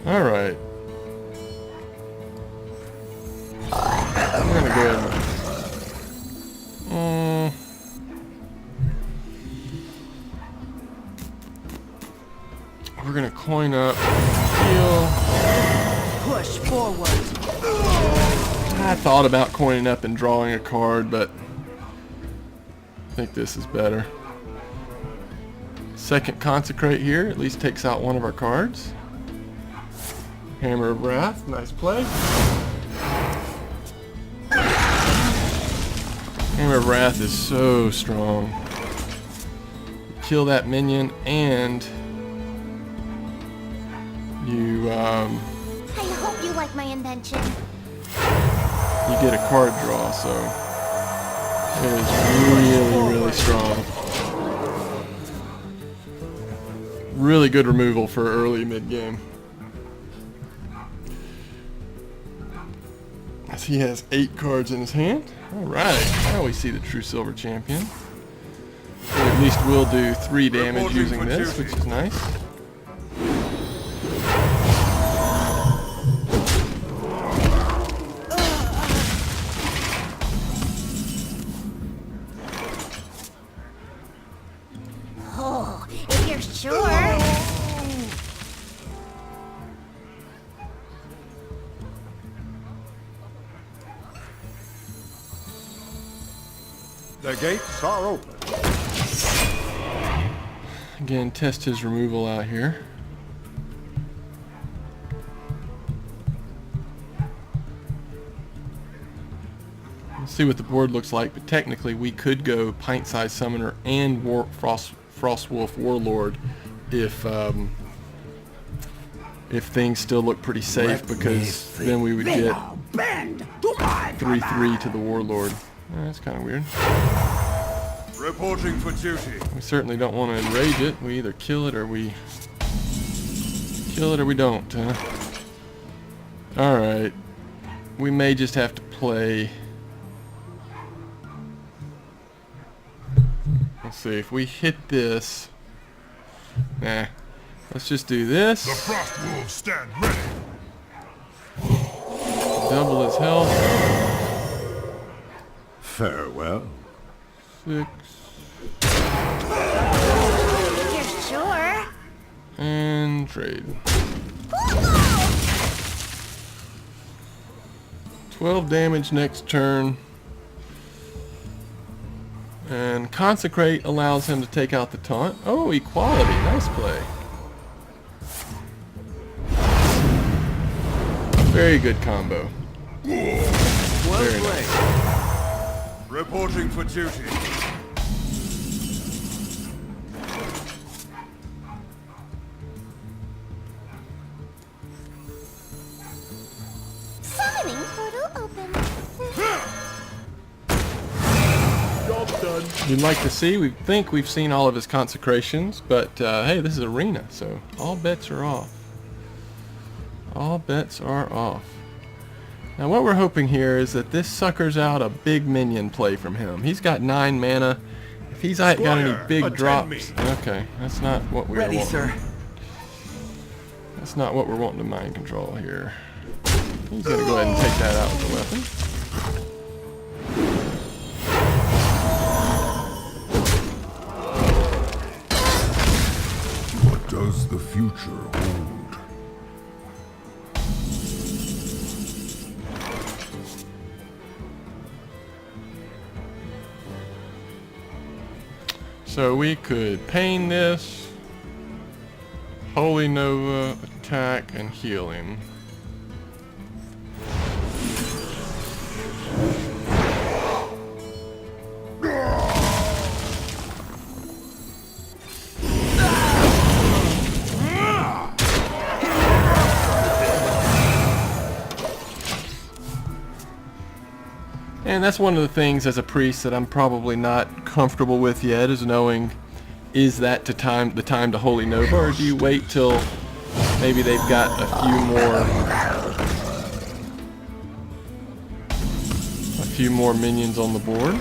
Alright. I'm gonna go ahead and we're gonna coin up, heal. Push forward. I thought about coining up and drawing a card, but I think this is better. Second consecrate here, at least takes out one of our cards. Hammer of Wrath, nice play. Hammer of Wrath is so strong. Kill that minion and you I hope you like my invention. you get a card draw, so it is really, really strong. Really good removal for early mid-game. As he has 8 cards in his hand. Alright, now we see the true silver champion. We at least will do 3 damage using this, which is nice. Oh, if you're sure. The gates are open. Again, test his removal out here. Let's see what the board looks like, but technically we could go Pint-Sized Summoner and Frostwolf Warlord if things still look pretty safe, because then we would get 3/3 to the Warlord. That's kind of weird. Reporting for duty. We certainly don't want to enrage it. We either kill it or we don't. Alright. We may just have to play. Let's see, if we hit this. Nah. Let's just do this. The frost wolves stand ready. Double his health. Farewell. 6. If you're sure. And trade. 12 damage next turn. And Consecrate allows him to take out the taunt. Oh, equality. Nice play. Very good combo. Well Very played. Reporting for duty. You'd like to see, we think we've seen all of his consecrations, but hey, this is arena, so all bets are off. All bets are off. Now what we're hoping here is that this suckers out a big minion play from him. He's got 9 mana. If he's got any big attend drops, me. okay, that's not what we're Ready, wanting. sir. That's not what we're wanting to mind control here. He's gonna go ahead and take that out with the weapon. What does the future hold? So we could pain this, Holy Nova, attack, and healing. And that's one of the things as a priest that I'm probably not comfortable with yet, is knowing, is that the time to Holy Nova, or do you wait till maybe they've got a few more minions on the board?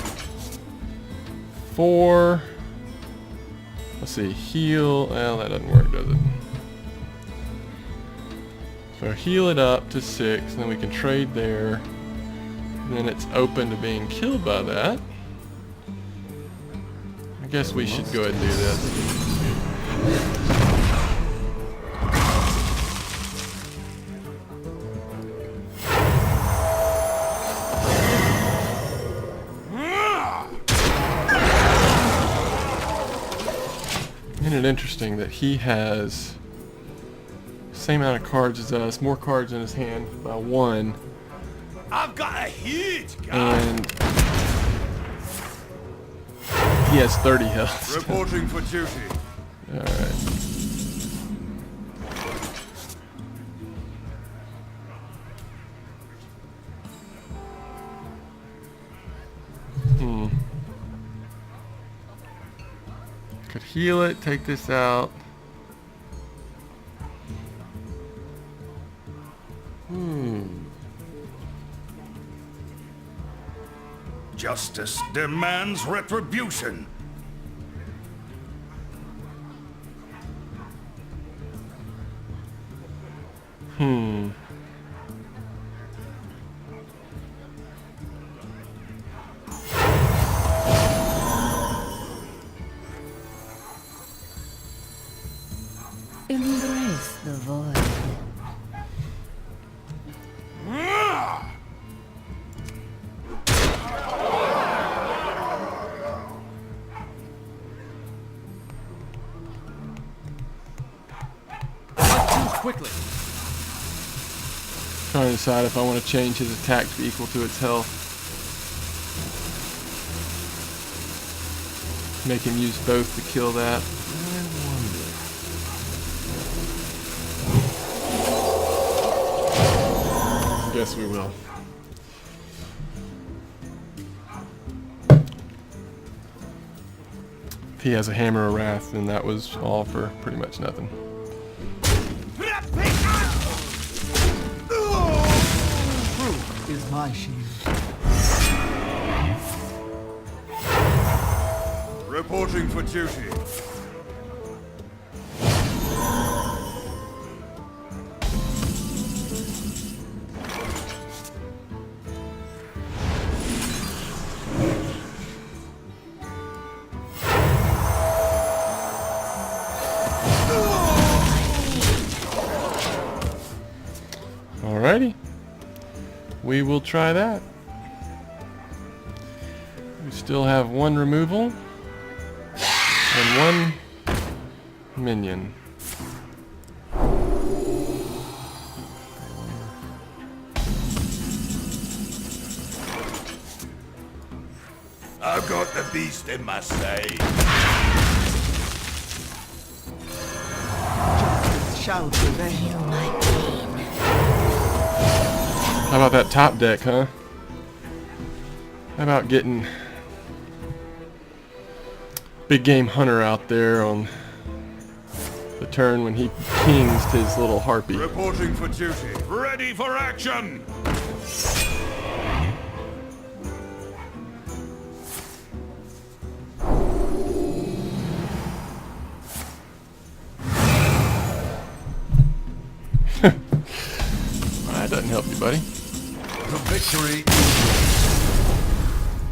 4. Let's see, heal. Well, that doesn't work, does it? So heal it up to 6, and then we can trade there. And then it's open to being killed by that. I guess we should go ahead and do this. Isn't it interesting that he has the same amount of cards as us, more cards in his hand by 1. I've got a huge And he has 30 health. Reporting for duty. Alright. Could heal it, take this out. Justice demands retribution. Embrace the void. Quickly. Trying to decide if I want to change his attack to be equal to its health. Make him use both to kill that. I guess we will. If he has a Hammer of Wrath, then that was all for pretty much nothing. Is my shield. Reporting for duty. Alrighty. We will try that. We still have 1 removal and 1 minion. I've got the beast in my sight. Justice shall prevail. How about that top deck, huh? How about getting big game hunter out there on the turn when he kings his little harpy. Reporting for duty. Ready for action! That doesn't help you, buddy. The victory.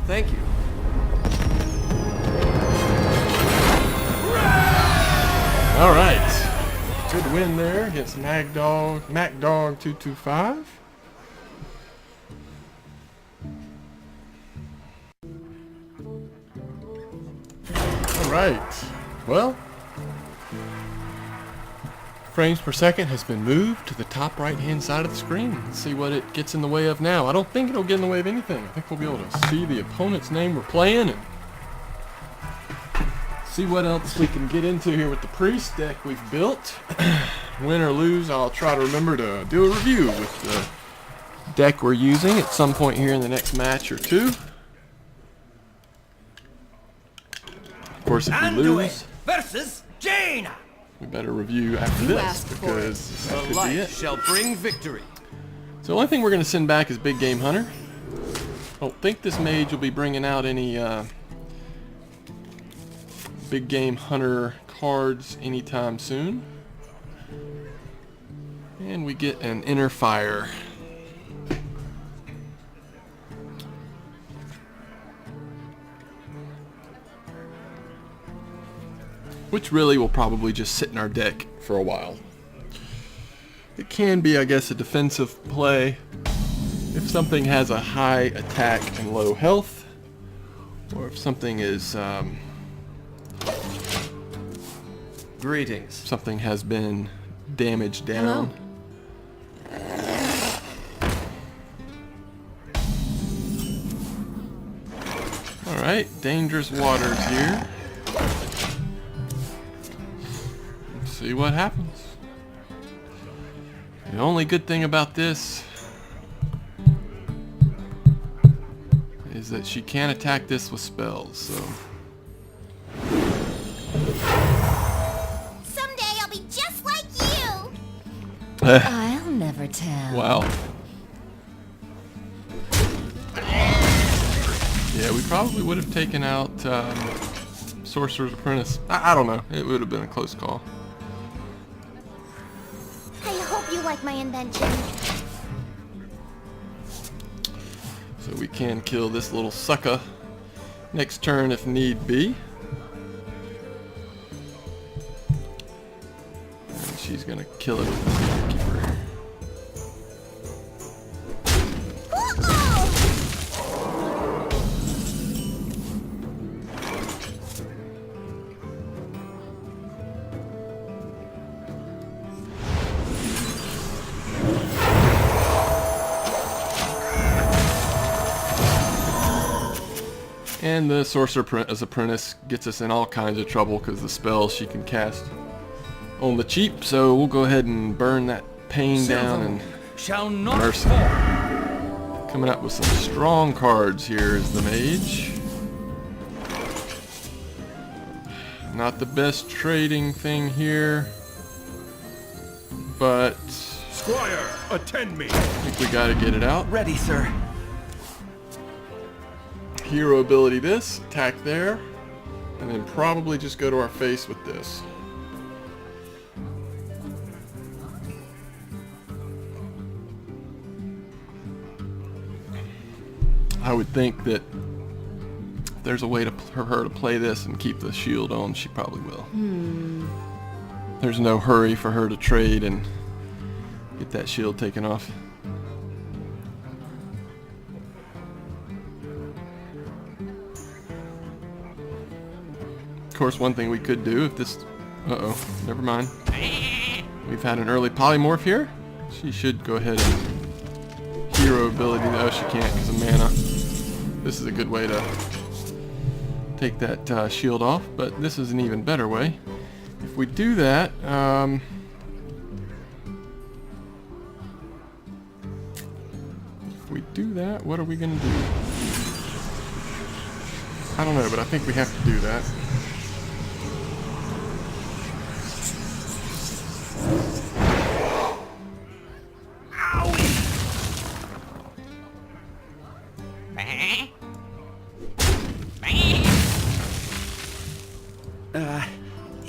Thank you. All right, good win there against MacDog 225. All right, well, frames per second has been moved to the top right hand side of the screen. Let's see what it gets in the way of now. I don't think it'll get in the way of anything. I think we'll be able to see the opponent's name we're playing and see what else we can get into here with the priest deck we've built. Win or lose, I'll try to remember to do a review with the deck we're using at some point here in the next match or two. Of course, if we lose, versus Jaina. we better review after You this asked for because that The could be light it. shall bring victory. So the only thing we're going to send back is Big Game Hunter. I don't think this mage will be bringing out any Big Game Hunter cards anytime soon. And we get an Inner Fire. Which really will probably just sit in our deck for a while. It can be, I guess, a defensive play if something has a high attack and low health, or if something is Greetings. something has been damaged down. All right, dangerous waters here. Let's see what happens. The only good thing about this is that she can attack this with spells, so. Someday I'll be just like you. I'll never tell. Wow. Yeah, we probably would have taken out Sorcerer's Apprentice. I don't know. It would have been a close call. I hope you like my invention. So we can kill this little sucker next turn if need be. And she's gonna kill it with the Secret Keeper. And the Sorcerer's Apprentice gets us in all kinds of trouble because the spells she can cast on the cheap. So we'll go ahead and burn that pain down and Shall not mercy. fall. Coming up with some strong cards here is the Mage. Not the best trading thing here, but Squire, attend me. I think we gotta get it out. Ready, sir. Hero ability this, attack there, and then probably just go to our face with this. I would think that if there's a way for her to play this and keep the shield on, she probably will. There's no hurry for her to trade and get that shield taken off. Of course, one thing we could do if this... Uh-oh, never mind. We've had an early polymorph here. She should go ahead and hero ability. No, she can't because of mana. This is a good way to take that shield off, but this is an even better way. If we do that, what are we gonna do? I don't know, but I think we have to do that.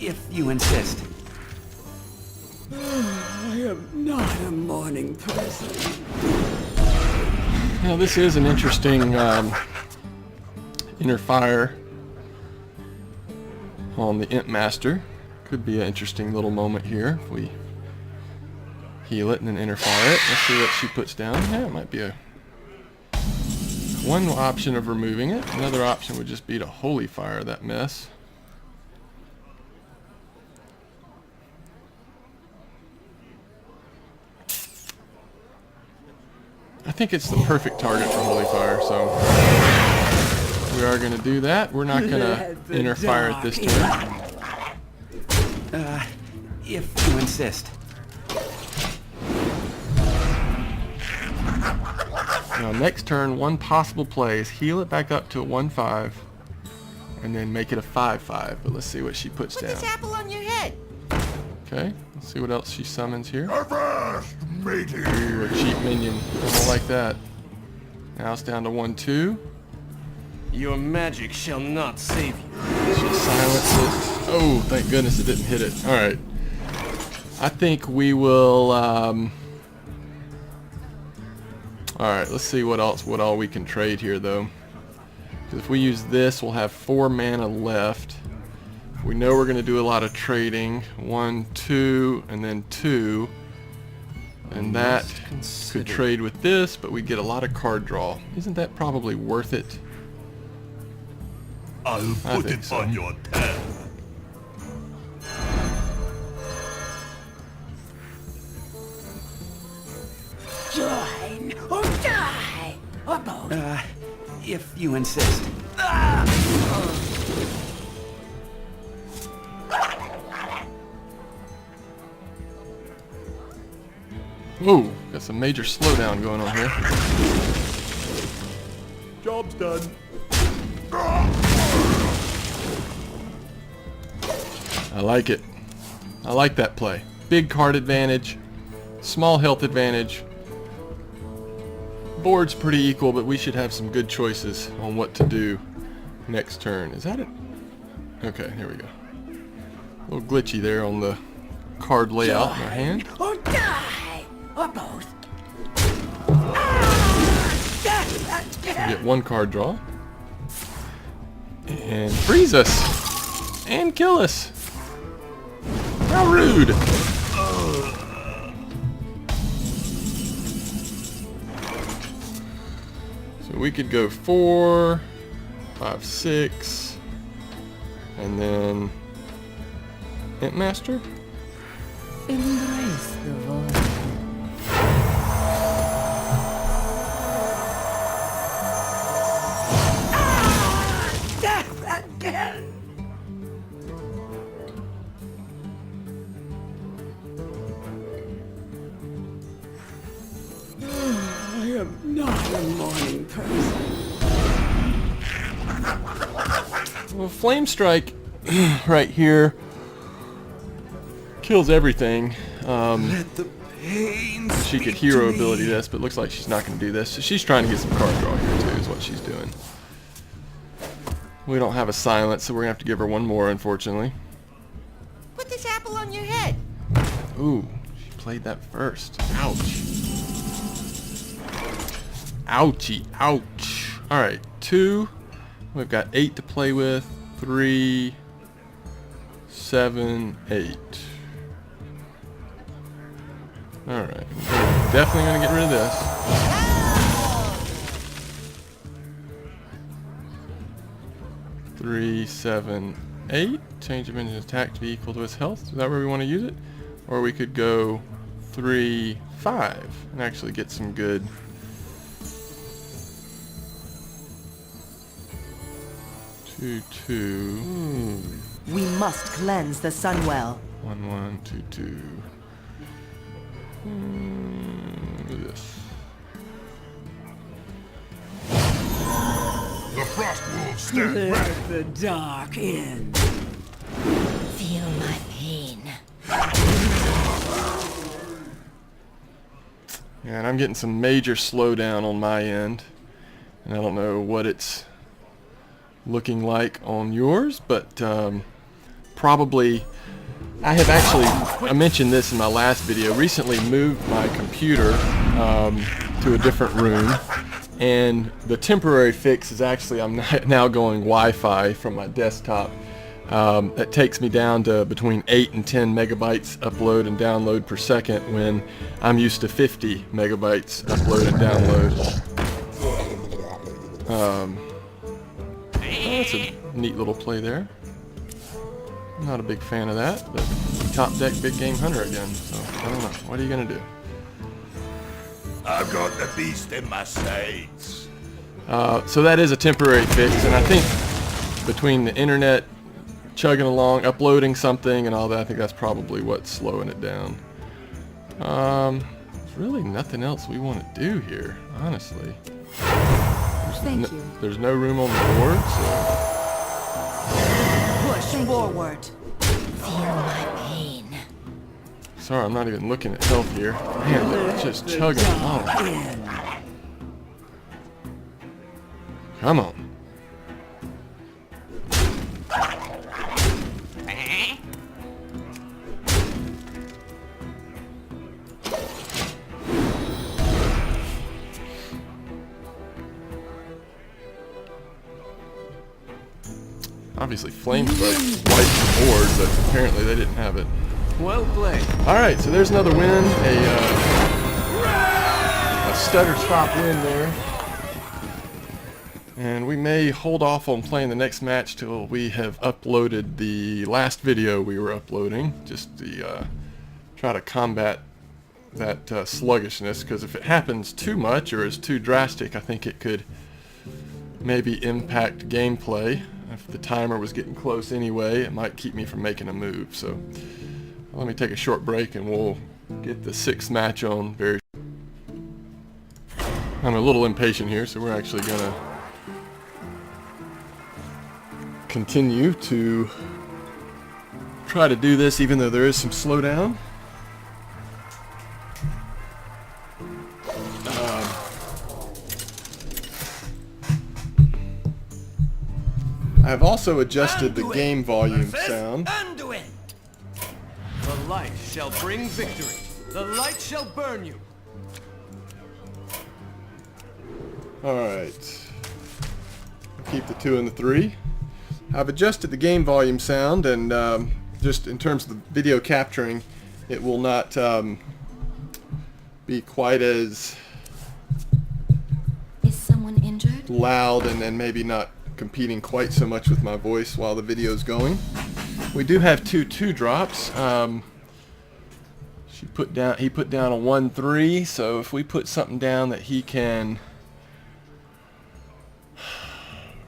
If you insist. I am not a morning person. Now this is an interesting inner fire on the Imp Master. Could be an interesting little moment here if we heal it and then inner fire it. Let's see what she puts down. Yeah, it might be a one option of removing it. Another option would just be to holy fire that mess. I think it's the perfect target for holy fire, so we are going to do that. We're not going to inner fire it this turn. If you insist. Now next turn, one possible play is heal it back up to a 1/5 and then make it a 5/5. But let's see what she puts down. Put this apple on your head. Okay, let's see what else she summons here. Avast, matey. Ooh, a cheap minion. I don't like that. Now it's down to 1/2. Your magic shall not save you. She silences. Oh, thank goodness it didn't hit it. Alright. I think we will, alright, let's see what all we can trade here, though. Because if we use this, we'll have 4 mana left. We know we're going to do a lot of trading. 1, 2, and then 2. And that could trade with this, but we get a lot of card draw. Isn't that probably worth it? I'll I put think it so. on your tab. Join or die, or both. If you insist. Whoa, got some major slowdown going on here. Job's done. I like it. I like that play. Big card advantage, small health advantage. Board's pretty equal, but we should have some good choices on what to do next turn. Is that it? Okay, here we go. A little glitchy there on the card layout in our hand. Or die, or both. We get 1 card draw. And freeze us. And kill us. How rude. So we could go 4, 5, 6, and then Imp Master. Embrace the void. Death again. I am not a morning person. Well, Flame Strike right here kills everything. Let the pain She could hero ability this, but looks like she's not going to do this. So she's trying to get some card draw here too, is what she's doing. We don't have a silence, so we're going to have to give her 1 more, unfortunately. Put this apple on your head. Ooh, she played that first. Ouch. Ouchie, ouch. Alright, 2. We've got 8 to play with. 3, 7, 8. Alright, definitely going to get rid of this. 3, 7, 8. Change of engine's attack to be equal to its health. Is that where we want to use it? Or we could go 3, 5 and actually get some good. 2, 2. We must cleanse the Sunwell. 1, 1, 2, 2. This. The frost wolves stand ready. Let the dark in. Feel my pain. And I'm getting some major slowdown on my end. And I don't know what it's looking like on yours, but probably... I have actually, I mentioned this in my last video, recently moved my computer to a different room, and the temporary fix is actually I'm now going Wi-Fi from my desktop. That takes me down to between 8 and 10 megabytes upload and download per second when I'm used to 50 megabytes upload and download. Oh, that's a neat little play there. I'm not a big fan of that, but top deck big game hunter again, so I don't know. What are you gonna do? I've got the beast in my sights. So that is a temporary fix, and I think between the internet chugging along, uploading something and all that, I think that's probably what's slowing it down. There's really nothing else we want to do here, honestly. There's no room on the board, so... Push forward. Feel my pain. Sorry, I'm not even looking at health here. Man, they're just chugging along. Come on. Obviously, Flames like wiped the board, but apparently they didn't have it. Well played. All right, so there's another win. A stutter stop win there. And we may hold off on playing the next match till we have uploaded the last video we were uploading, just to try to combat that sluggishness, because if it happens too much or is too drastic, I think it could maybe impact gameplay. If the timer was getting close anyway, it might keep me from making a move. So let me take a short break and we'll get the 6th match on very... I'm a little impatient here, so we're actually gonna continue to try to do this even though there is some slowdown. I've also adjusted the game volume sound. Undo it! The light shall bring victory. The light shall burn you. Alright. Keep the 2 and the 3. I've adjusted the game volume sound, and just in terms of the video capturing, it will not be quite as Is someone injured? loud and maybe not competing quite so much with my voice while the video's going. We do have 2 drops. He put down a 1-3, so if we put something down that he can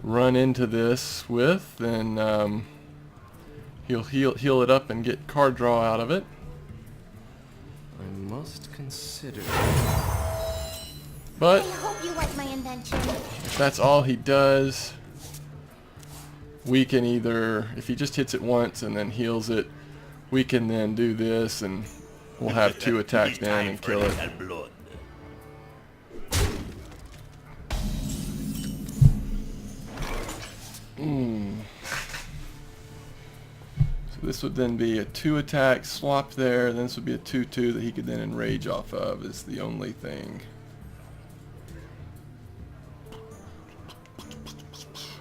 run into this with, then he'll heal it up and get card draw out of it. I must consider. But I hope you like my invention. if that's all he does, we can either, if he just hits it once and then heals it, we can then do this and we'll have 2 attacks down and kill it. So this would then be a 2 attack swap there, then this would be a 2-2 that he could then enrage off of, is the only thing.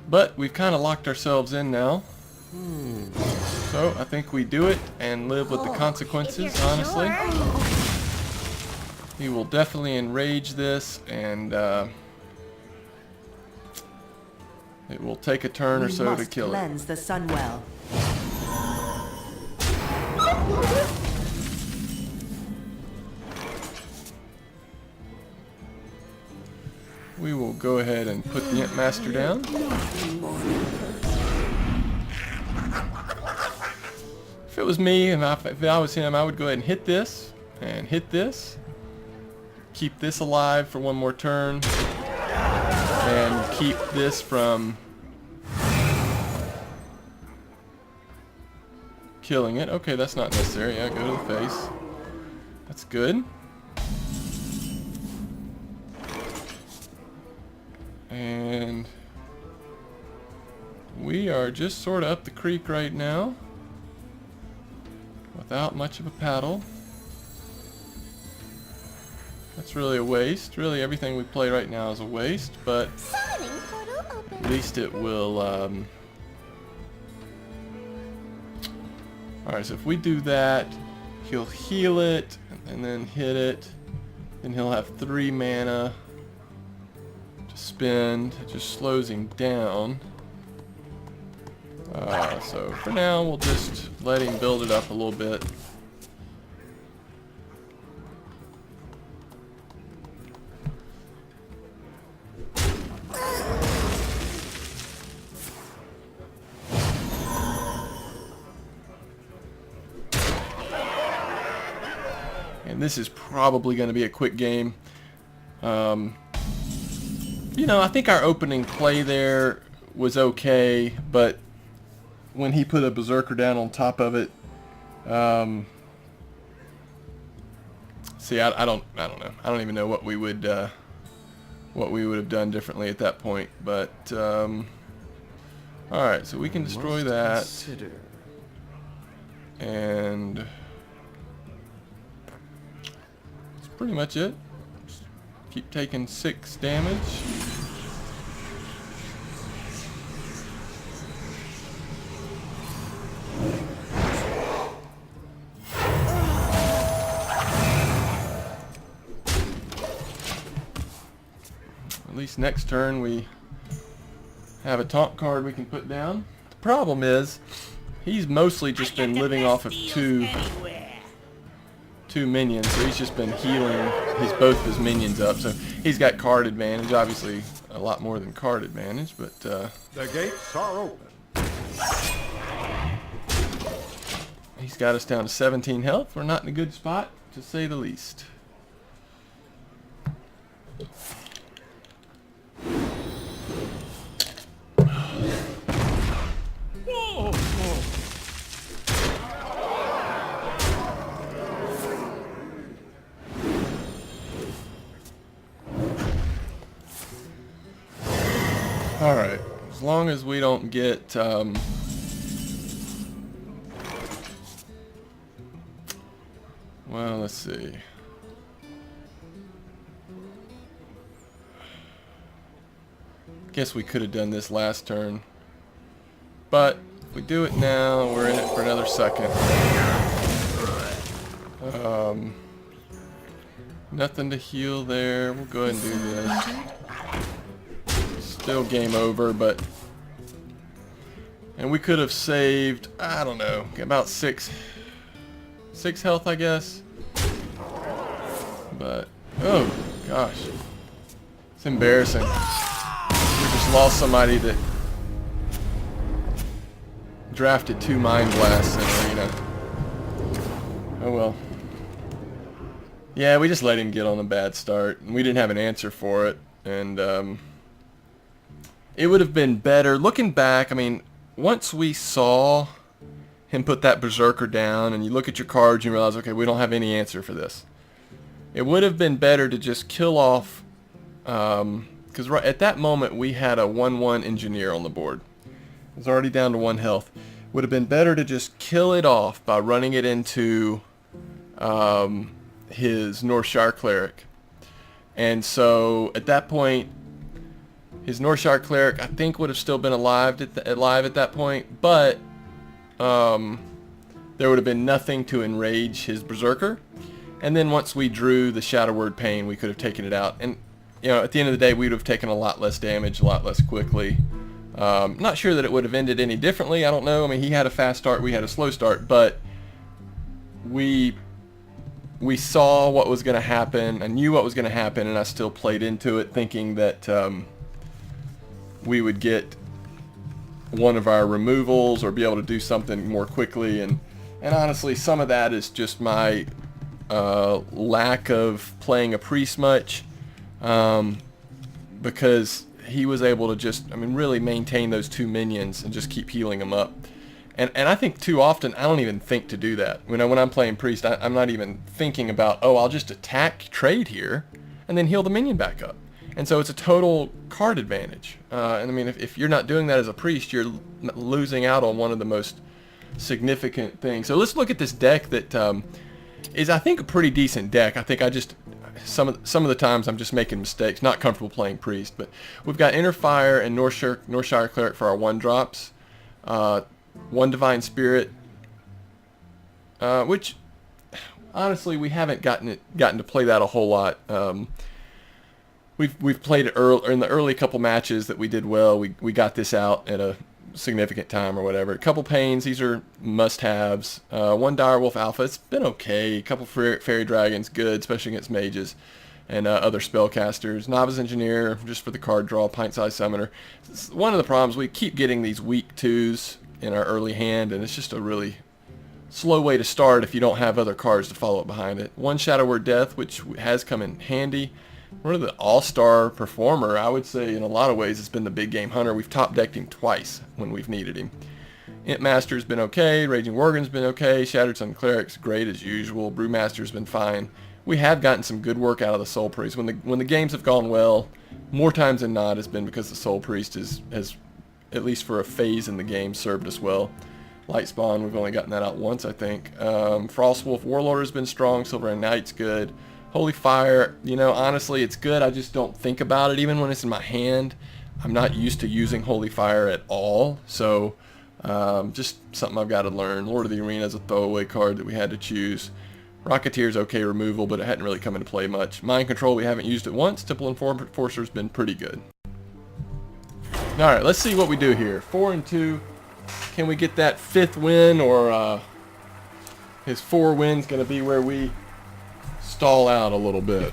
But we've kind of locked ourselves in now. So I think we do it and live with the consequences, honestly. He will definitely enrage this, and it will take a turn or so to kill it. Cleanse the Sunwell. We will go ahead and put the Imp Master down. If it was me, and if I was him, I would go ahead and hit this, and hit this. Keep this alive for one more turn. And keep this from killing it. Okay, that's not necessary. Yeah, go to the face. That's good. And we are just sort of up the creek right now without much of a paddle. That's really a waste. Really everything we play right now is a waste, but Summoning portal open. at least it will alright, so if we do that, he'll heal it and then hit it, and he'll have 3 mana to spend. It just slows him down. So for now we'll just let him build it up a little bit. And this is probably going to be a quick game. You know, I think our opening play there was okay, but when he put a berserker down on top of it, see, I don't know. I don't even know what we would have done differently at that point. But all right, so we can destroy that, and that's pretty much it. Just keep taking 6 damage. At least next turn we have a taunt card we can put down. The problem is he's mostly just been living off of two minions, so he's just been healing both of his minions up. So he's got card advantage, obviously a lot more than card advantage, but The gates are open. he's got us down to 17 health. We're not in a good spot, to say the least. Alright, as long as we don't get well, let's see. Guess we could have done this last turn, but if we do it now, we're in it for another second. Nothing to heal there. We'll go ahead and do this. Still game over, but and we could have saved, I don't know, about 6 health, I guess. But oh gosh, it's embarrassing. We just lost somebody that drafted 2 Mind Blasts in Arena. Oh well. Yeah, we just let him get on a bad start, and we didn't have an answer for it, and it would have been better. Looking back, I mean, once we saw him put that berserker down, and you look at your cards and you realize, okay, we don't have any answer for this. It would have been better to just kill off, because right at that moment we had a 1/1 engineer on the board. It was already down to 1 health. Would have been better to just kill it off by running it into his Northshire Cleric. And so at that point, his Northshire Cleric, I think, would have still been alive at that point, but there would have been nothing to enrage his Berserker. And then once we drew the Shadow Word Pain, we could have taken it out. And you know, at the end of the day, we would have taken a lot less damage, a lot less quickly. Not sure that it would have ended any differently. I don't know. I mean, he had a fast start, we had a slow start, but we saw what was going to happen. I knew what was going to happen, and I still played into it, thinking that we would get one of our removals or be able to do something more quickly. And honestly, some of that is just my lack of playing a priest much, because he was able to just, I mean, really maintain those 2 minions and just keep healing them up. And I think too often I don't even think to do that. When I'm playing priest, I'm not even thinking about, oh, I'll just attack trade here and then heal the minion back up. And so it's a total card advantage. And I mean, if you're not doing that as a priest, you're losing out on one of the most significant things. So let's look at this deck that is, I think, a pretty decent deck. I think some of the times I'm just making mistakes, not comfortable playing priest. But we've got Inner Fire and Northshire Cleric for our 1-drops. 1 Divine Spirit, which honestly we haven't gotten to play that a whole lot. We've played it in the early couple matches that we did well. We got this out at a significant time or whatever. A couple Pains, these are must-haves. 1 Direwolf Alpha, it's been okay. A couple Fairy Dragons, good, especially against mages and other spellcasters. Novice Engineer, just for the card draw. Pint-sized Summoner. One of the problems, we keep getting these weak 2s in our early hand, and it's just a really slow way to start if you don't have other cards to follow up behind it. 1 Shadow Word Death, which has come in handy. One of the all-star performer, I would say in a lot of ways it's been the big game hunter. We've top decked him twice when we've needed him. Imp Master's been okay, Raging Worgen's been okay, Shattered Sun Cleric's great as usual, Brewmaster's been fine. We have gotten some good work out of the Soul Priest. When the games have gone well, more times than not, it's been because the Soul Priest has, at least for a phase in the game, served us well. Lightspawn, we've only gotten that out once, I think. Frostwolf Warlord has been strong, Silverhand Knight's good. Holy Fire, you know, honestly, it's good. I just don't think about it. Even when it's in my hand, I'm not used to using Holy Fire at all. So, just something I've got to learn. Lord of the Arena is a throwaway card that we had to choose. Rocketeer's okay removal, but it hadn't really come into play much. Mind Control, we haven't used it once. Temple Enforcer's been pretty good. Alright, let's see what we do here. 4 and 2. Can we get that 5th win, or his 4 wins going to be where we stall out a little bit?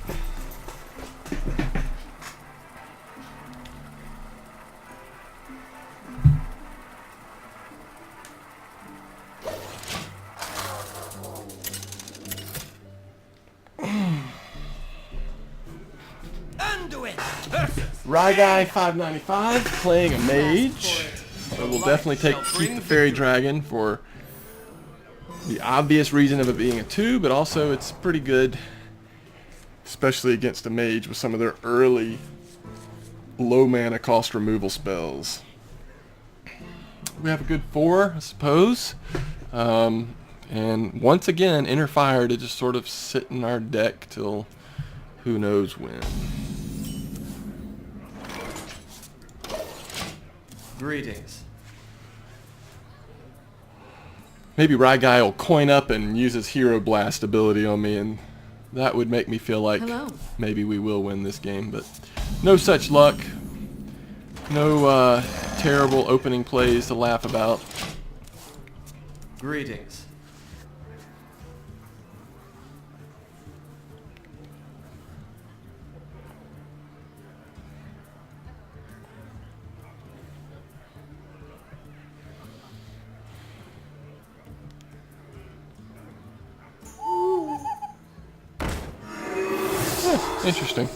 Ryguy 595 playing a mage. So we'll definitely keep the Fairy Dragon for the obvious reason of it being a 2, but also it's pretty good, especially against a mage with some of their early low mana cost removal spells. We have a good 4, I suppose. And once again, Inner Fire to just sort of sit in our deck till who knows when. Greetings. Maybe Ryguy will coin up and use his Hero Blast ability on me, and that would make me feel like maybe we will win this game, but no such luck. No terrible opening plays to laugh about. Greetings. Interesting.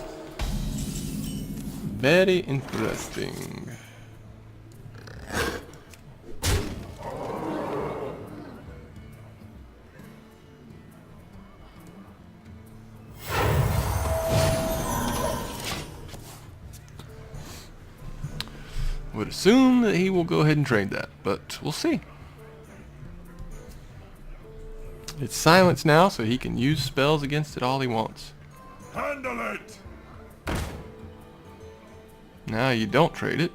Very interesting. Would assume that he will go ahead and trade that, but we'll see. It's silence now, so he can use spells against it all he wants. Handle it! Now you don't trade it.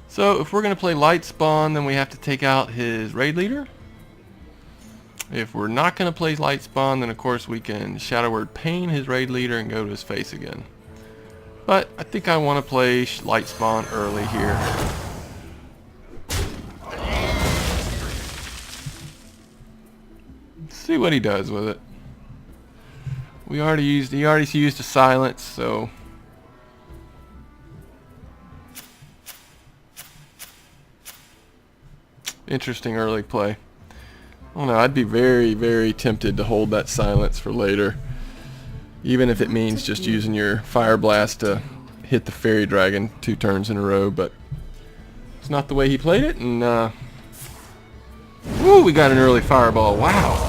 So if we're going to play Lightspawn, then we have to take out his raid leader. If we're not going to play Lightspawn, then of course we can Shadow Word Pain his raid leader and go to his face again. But I think I want to play Lightspawn early here. Let's see what he does with it. He already used a silence, so interesting early play. I don't know, I'd be very, very tempted to hold that silence for later. Even if it means just using your Fire Blast to hit the Fairy Dragon 2 turns in a row, but it's not the way he played it, and Woo, we got an early fireball. Wow.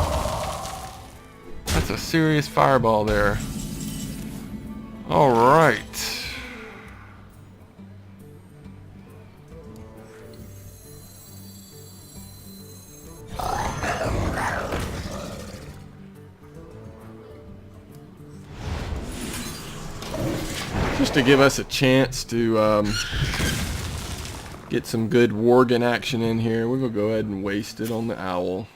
That's a serious fireball there. Alright. Just to give us a chance to get some good Worgen action in here, we're going to go ahead and waste it on the owl.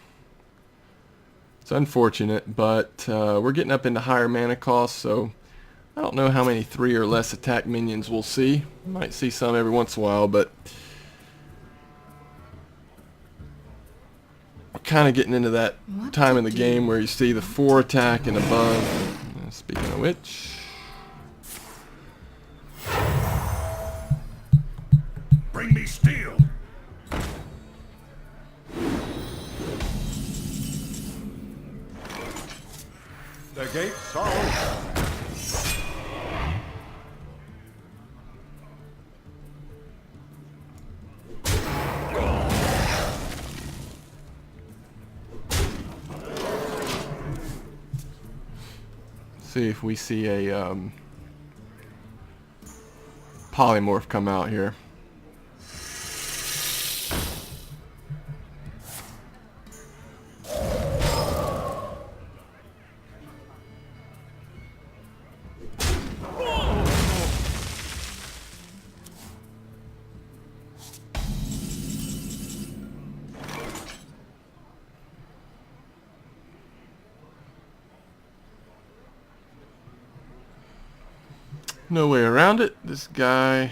It's unfortunate, but we're getting up into higher mana costs, so I don't know how many 3 or less attack minions we'll see. Might see some every once in a while, but we're kind of getting into that time in the game where you see the 4 attack and above. Speaking of which... Bring me steel. The gates are open. See if we see a polymorph come out here. No way around it. This guy,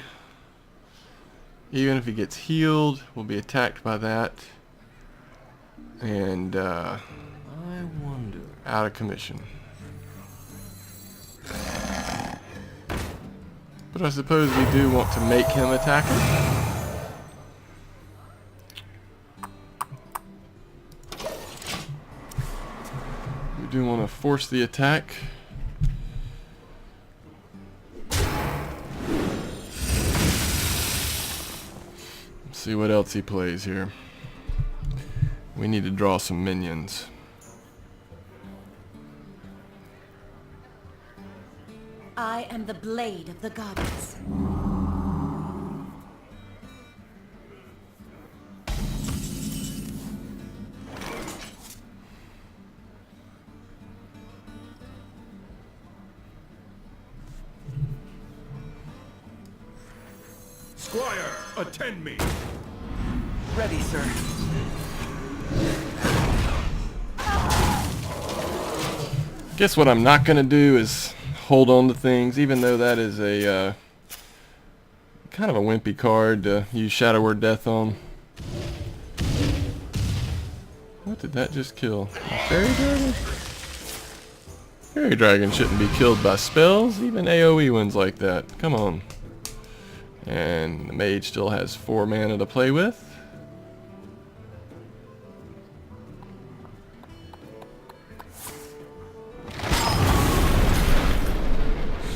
even if he gets healed, will be attacked by that. And I wonder. out of commission. But I suppose we do want to make him attack us. We do want to force the attack. See what else he plays here. We need to draw some minions. I am the blade of the goddess. Squire, attend me. Ready, sir. Guess what I'm not going to do is hold on to things, even though that is a kind of a wimpy card to use Shadow Word Death on. What did that just kill? A fairy dragon? Fairy dragon shouldn't be killed by spells, even AoE ones like that. Come on. And the mage still has 4 mana to play with.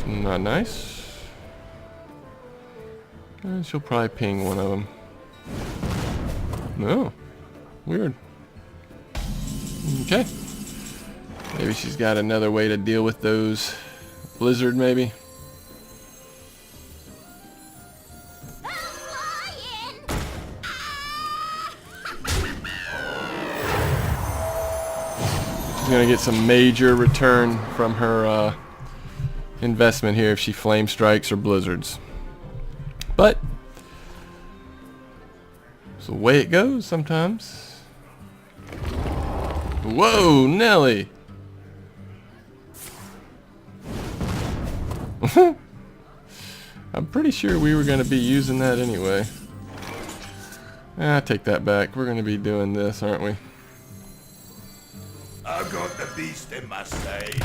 Not nice. And she'll probably ping one of them. No. Weird. Okay. Maybe she's got another way to deal with those. Blizzard, maybe? She's gonna get some major return from her investment here if she flame strikes or blizzards. But it's the way it goes sometimes. Whoa, Nelly! I'm pretty sure we were going to be using that anyway. I take that back. We're going to be doing this, aren't we? I've got the beast in my side.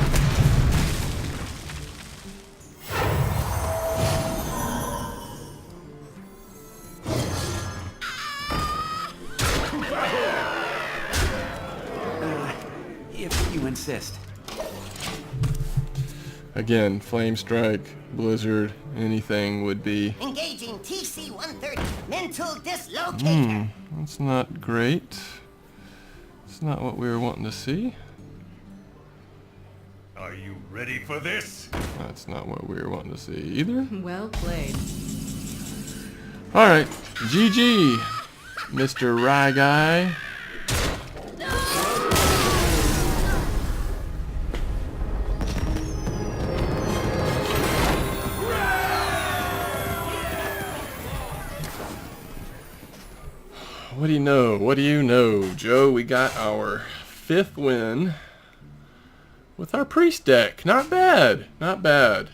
If you insist. Again, flame strike, blizzard, anything would be... Engaging TC-130. Mental dislocator. That's not great. That's not what we were wanting to see. Are you ready for this? That's not what we were wanting to see either. Well played. Alright, GG, Mr. Rye Guy. What do you know? What do you know, Joe? We got our 5th win with our priest deck. Not bad. Not bad.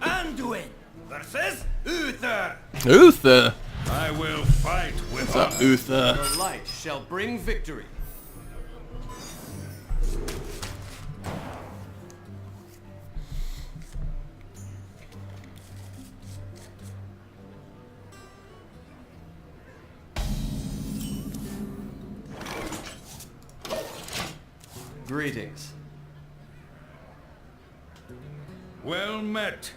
Anduin versus Uther. Uther. I will fight with What's up, Uther? The light shall bring victory. Greetings. Well met.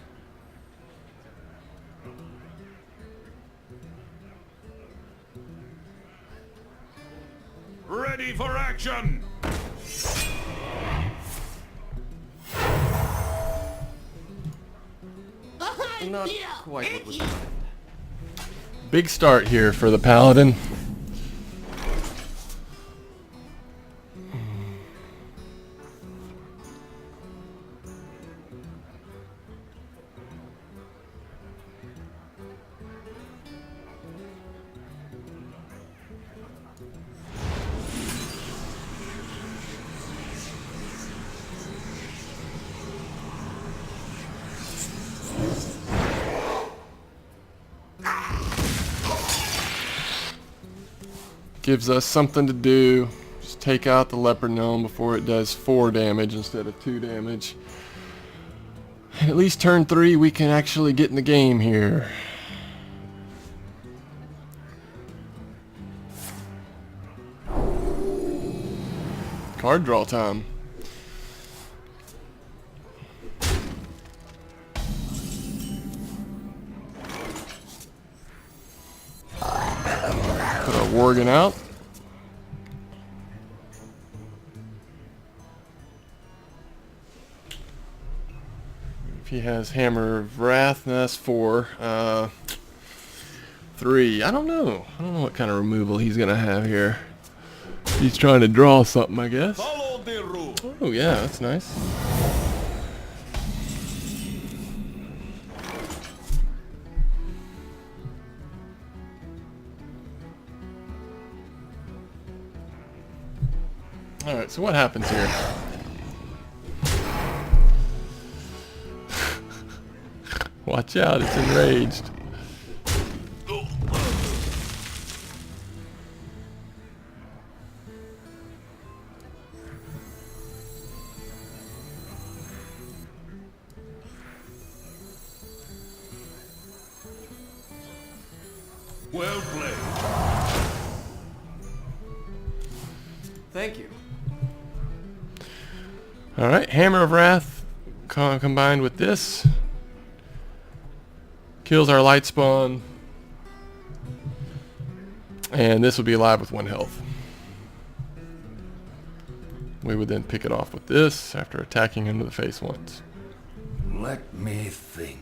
Ready for action. Not quite what was planned. Big start here for the Paladin. Gives us something to do. Just take out the leopard gnome before it does 4 damage instead of 2 damage. And at least turn 3 we can actually get in the game here. Card draw time. Put our Worgen out. If he has Hammer of Wrath, that's 4. 3. I don't know. I don't know what kind of removal he's gonna have here. He's trying to draw something, I guess. Follow the rule. Oh yeah, that's nice. Alright, so what happens here? Watch out, it's enraged. Well played. Thank you. Alright, Hammer of Wrath combined with this kills our light spawn, and this will be alive with 1 health. We would then pick it off with this after attacking him to the face once. Let me think.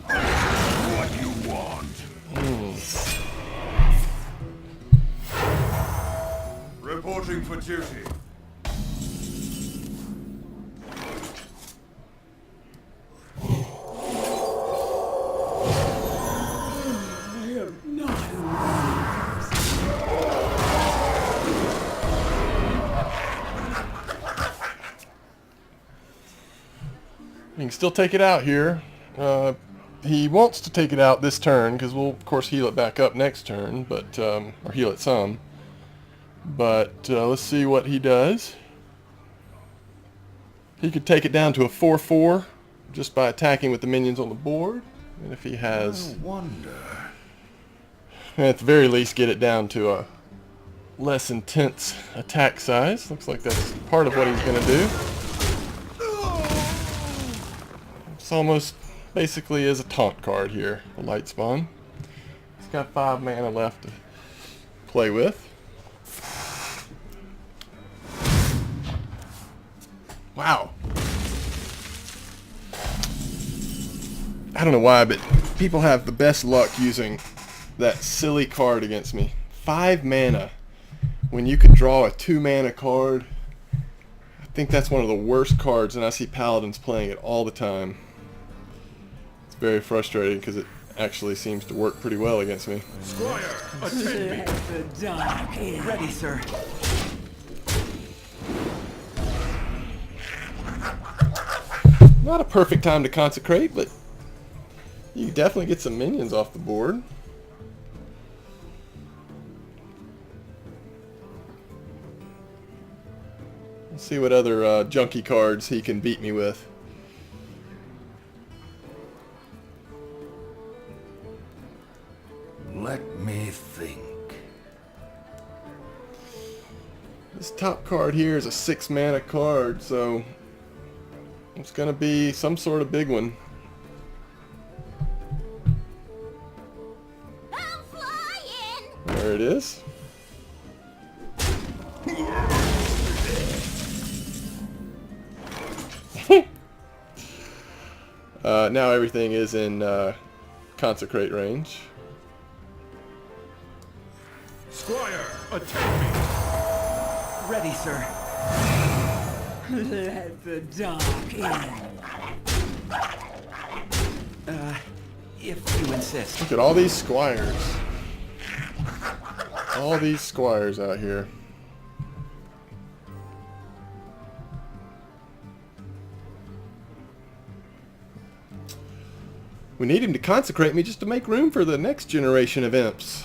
What you want? Reporting for duty. I am not a morning You can still take it out here. he wants to take it out this turn, because we'll, of course, heal it back up next turn, but, or heal it some. But let's see what he does. He could take it down to a 4/4 just by attacking with the minions on the board. And if he has... I wonder. At the very least, get it down to a less intense attack size. Looks like that's part of what he's going to do. It's almost basically is a taunt card here, the Light Spawn. He's got 5 mana left to play with. Wow. I don't know why, but people have the best luck using that silly card against me. 5 mana when you could draw a 2 mana card. I think that's one of the worst cards, and I see Paladins playing it all the time. It's very frustrating because it actually seems to work pretty well against me. Squire, attend me. Let the dark in. Ready, sir. Not a perfect time to consecrate, but you definitely get some minions off the board. Let's see what other junky cards he can beat me with. Let me think. This top card here is a 6 mana card, so it's gonna be some sort of big one. I'm flying. There it is. Now everything is in consecrate range. Squire, attend me. Ready, sir. Let the dark in. If you insist. Look at all these squires. All these squires out here. We need him to consecrate me just to make room for the next generation of imps.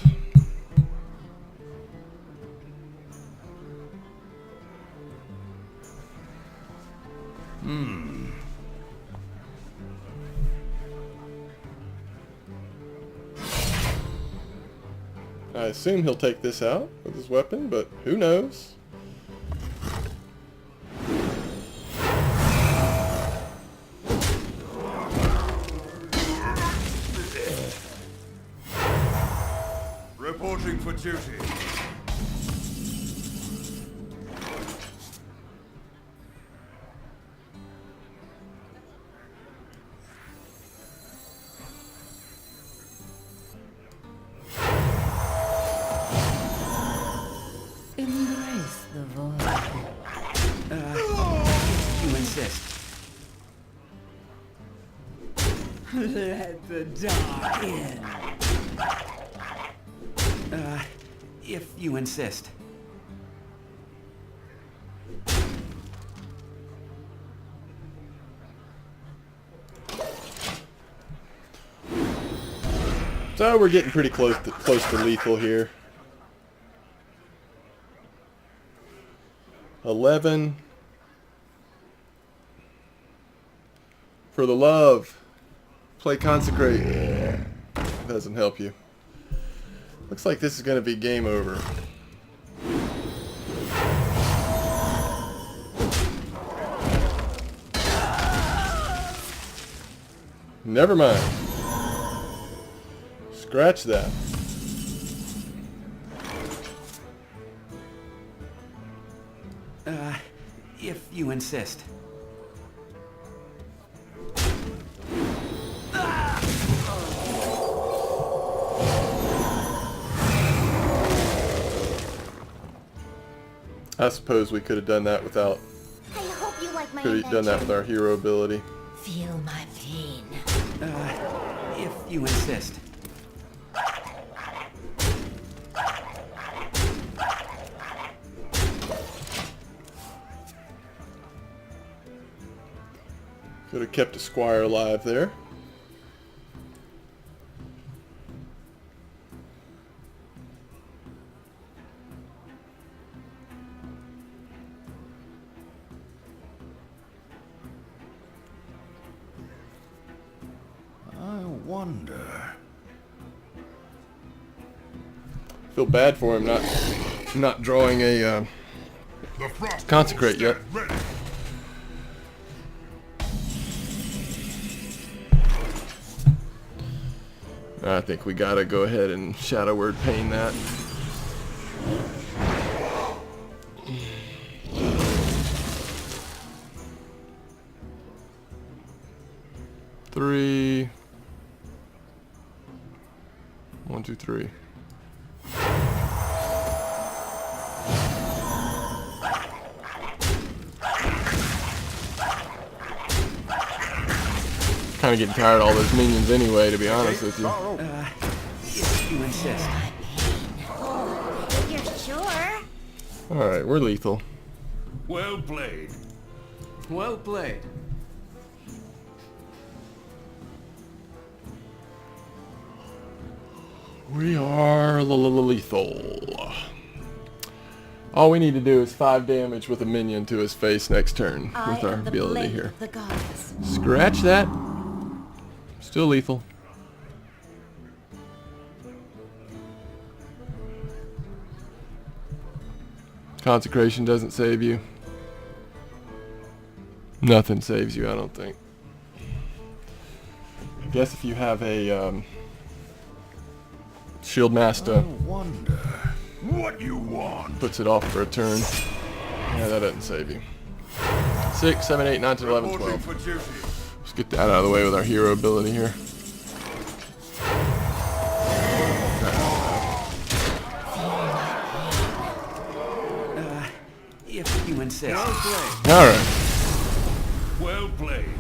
I assume he'll take this out with his weapon, but who knows? Reporting for duty. Embrace the void. If you insist. Let the dark in. If you insist. So we're getting pretty close to lethal here. 11. For the love. Play consecrate. Doesn't help you. Looks like this is going to be game over. Never mind. Scratch that. If you insist. I suppose we could have done that without. I hope you like my Could have done that with invention. our hero ability. Feel my pain. If you insist. Could have kept a squire alive there. wonder. Feel bad for him not drawing a consecrate yet. I think we gotta go ahead and Shadow Word Pain that. Three. 1, 2, 3. Kind of getting tired of all those minions anyway, to be honest with you. If you insist. You're sure? Alright, we're lethal. Well played. Well played. We are lethal. All we need to do is 5 damage with a minion to his face next turn I with our am the ability blade here. of the goddess. Scratch that. Still lethal. Consecration doesn't save you. Nothing saves you, I don't think. I guess if you have a Shield Master, Wonder what you want. puts it off for a turn. Yeah, that doesn't save you. 6, 7, 8, 9, 10, 11, 12. For duty. Let's get that out of the way with our hero ability here. If you insist. Well played. Alright. Well played.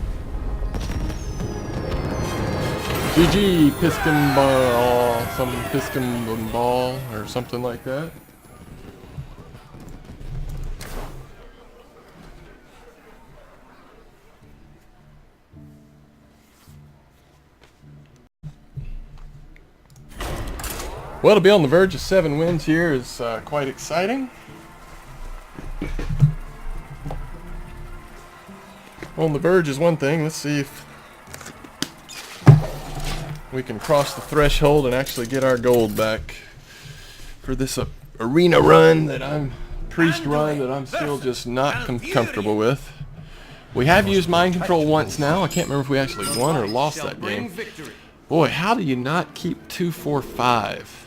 GG, Piston Ball, some Piston Ball, or something like that. Well, to be on the verge of 7 wins here is quite exciting. On the verge is one thing. Let's see if we can cross the threshold and actually get our gold back for this arena run that priest run that I'm still just not comfortable with. We have used mind control once now. I can't remember if we actually won or lost that game. Boy, how do you not keep 2, 4, 5?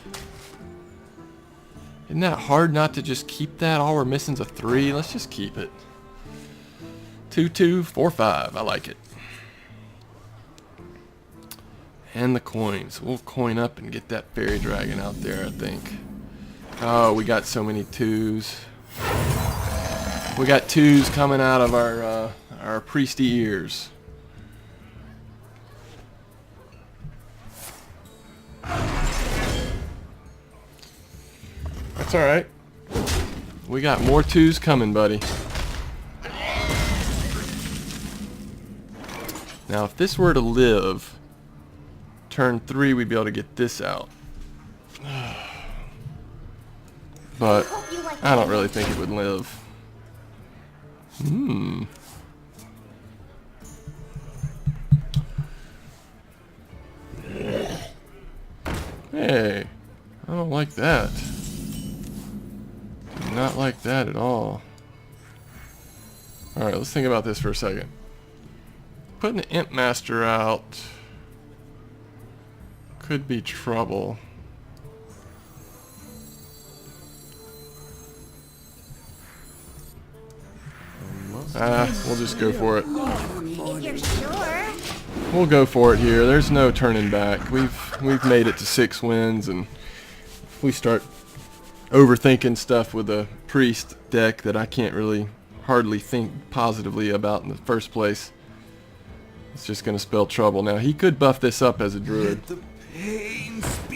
Isn't that hard not to just keep that? All we're missing is a 3. Let's just keep it. 2, 2, 4, 5. I like it. And the coins. We'll coin up and get that fairy dragon out there, I think. Oh, we got so many 2s. We got 2s coming out of our priesty ears. That's alright. We got more 2s coming, buddy. Now, if this were to live, turn 3, we'd be able to get this out. But I don't really think it would live. Hey, I don't like that. Do not like that at all. Alright, let's think about this for a second. Putting the Imp Master out could be trouble. We'll just go for it. You're sure? We'll go for it here. There's no turning back. We've made it to 6 wins, and if we start overthinking stuff with a priest deck that I can't really hardly think positively about in the first place, it's just going to spell trouble. Now, he could buff this up as a druid.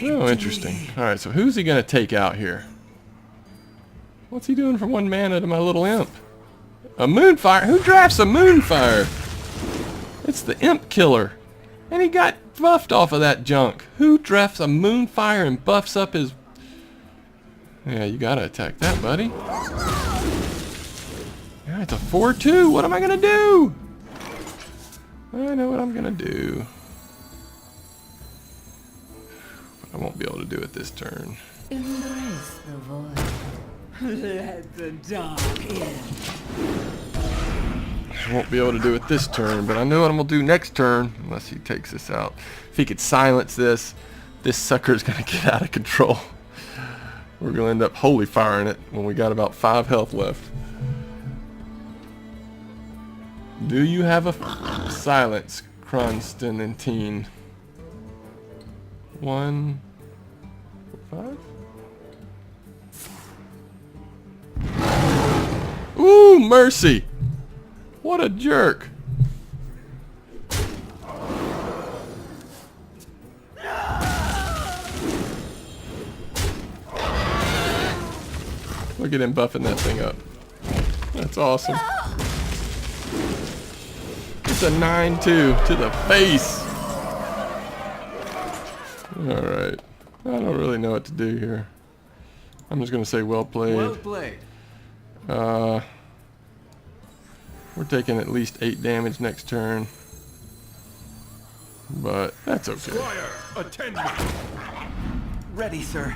Oh, interesting. Alright, so who's he going to take out here? What's he doing for 1 mana to my little imp? A Moonfire? Who drafts a Moonfire? It's the Imp Killer. And he got buffed off of that junk. Who drafts a Moonfire and buffs up his... Yeah, you gotta attack that, buddy. Yeah, it's a 4-2. What am I gonna do? I know what I'm gonna do. I won't be able to do it this turn. Embrace the void. Let the dark in. I won't be able to do it this turn, but I know what I'm going to do next turn, unless he takes this out. If he could silence this, this sucker's going to get out of control. We're going to end up holy firing it when we got about 5 health left. Do you have a silence, Constantine? 1, 5? Ooh, mercy! What a jerk! Look at him buffing that thing up. That's awesome. It's a 9-2 to the face. Alright. I don't really know what to do here. I'm just going to say well played. Well played. We're taking at least 8 damage next turn. But that's okay. Squire, attend me. Ready, sir.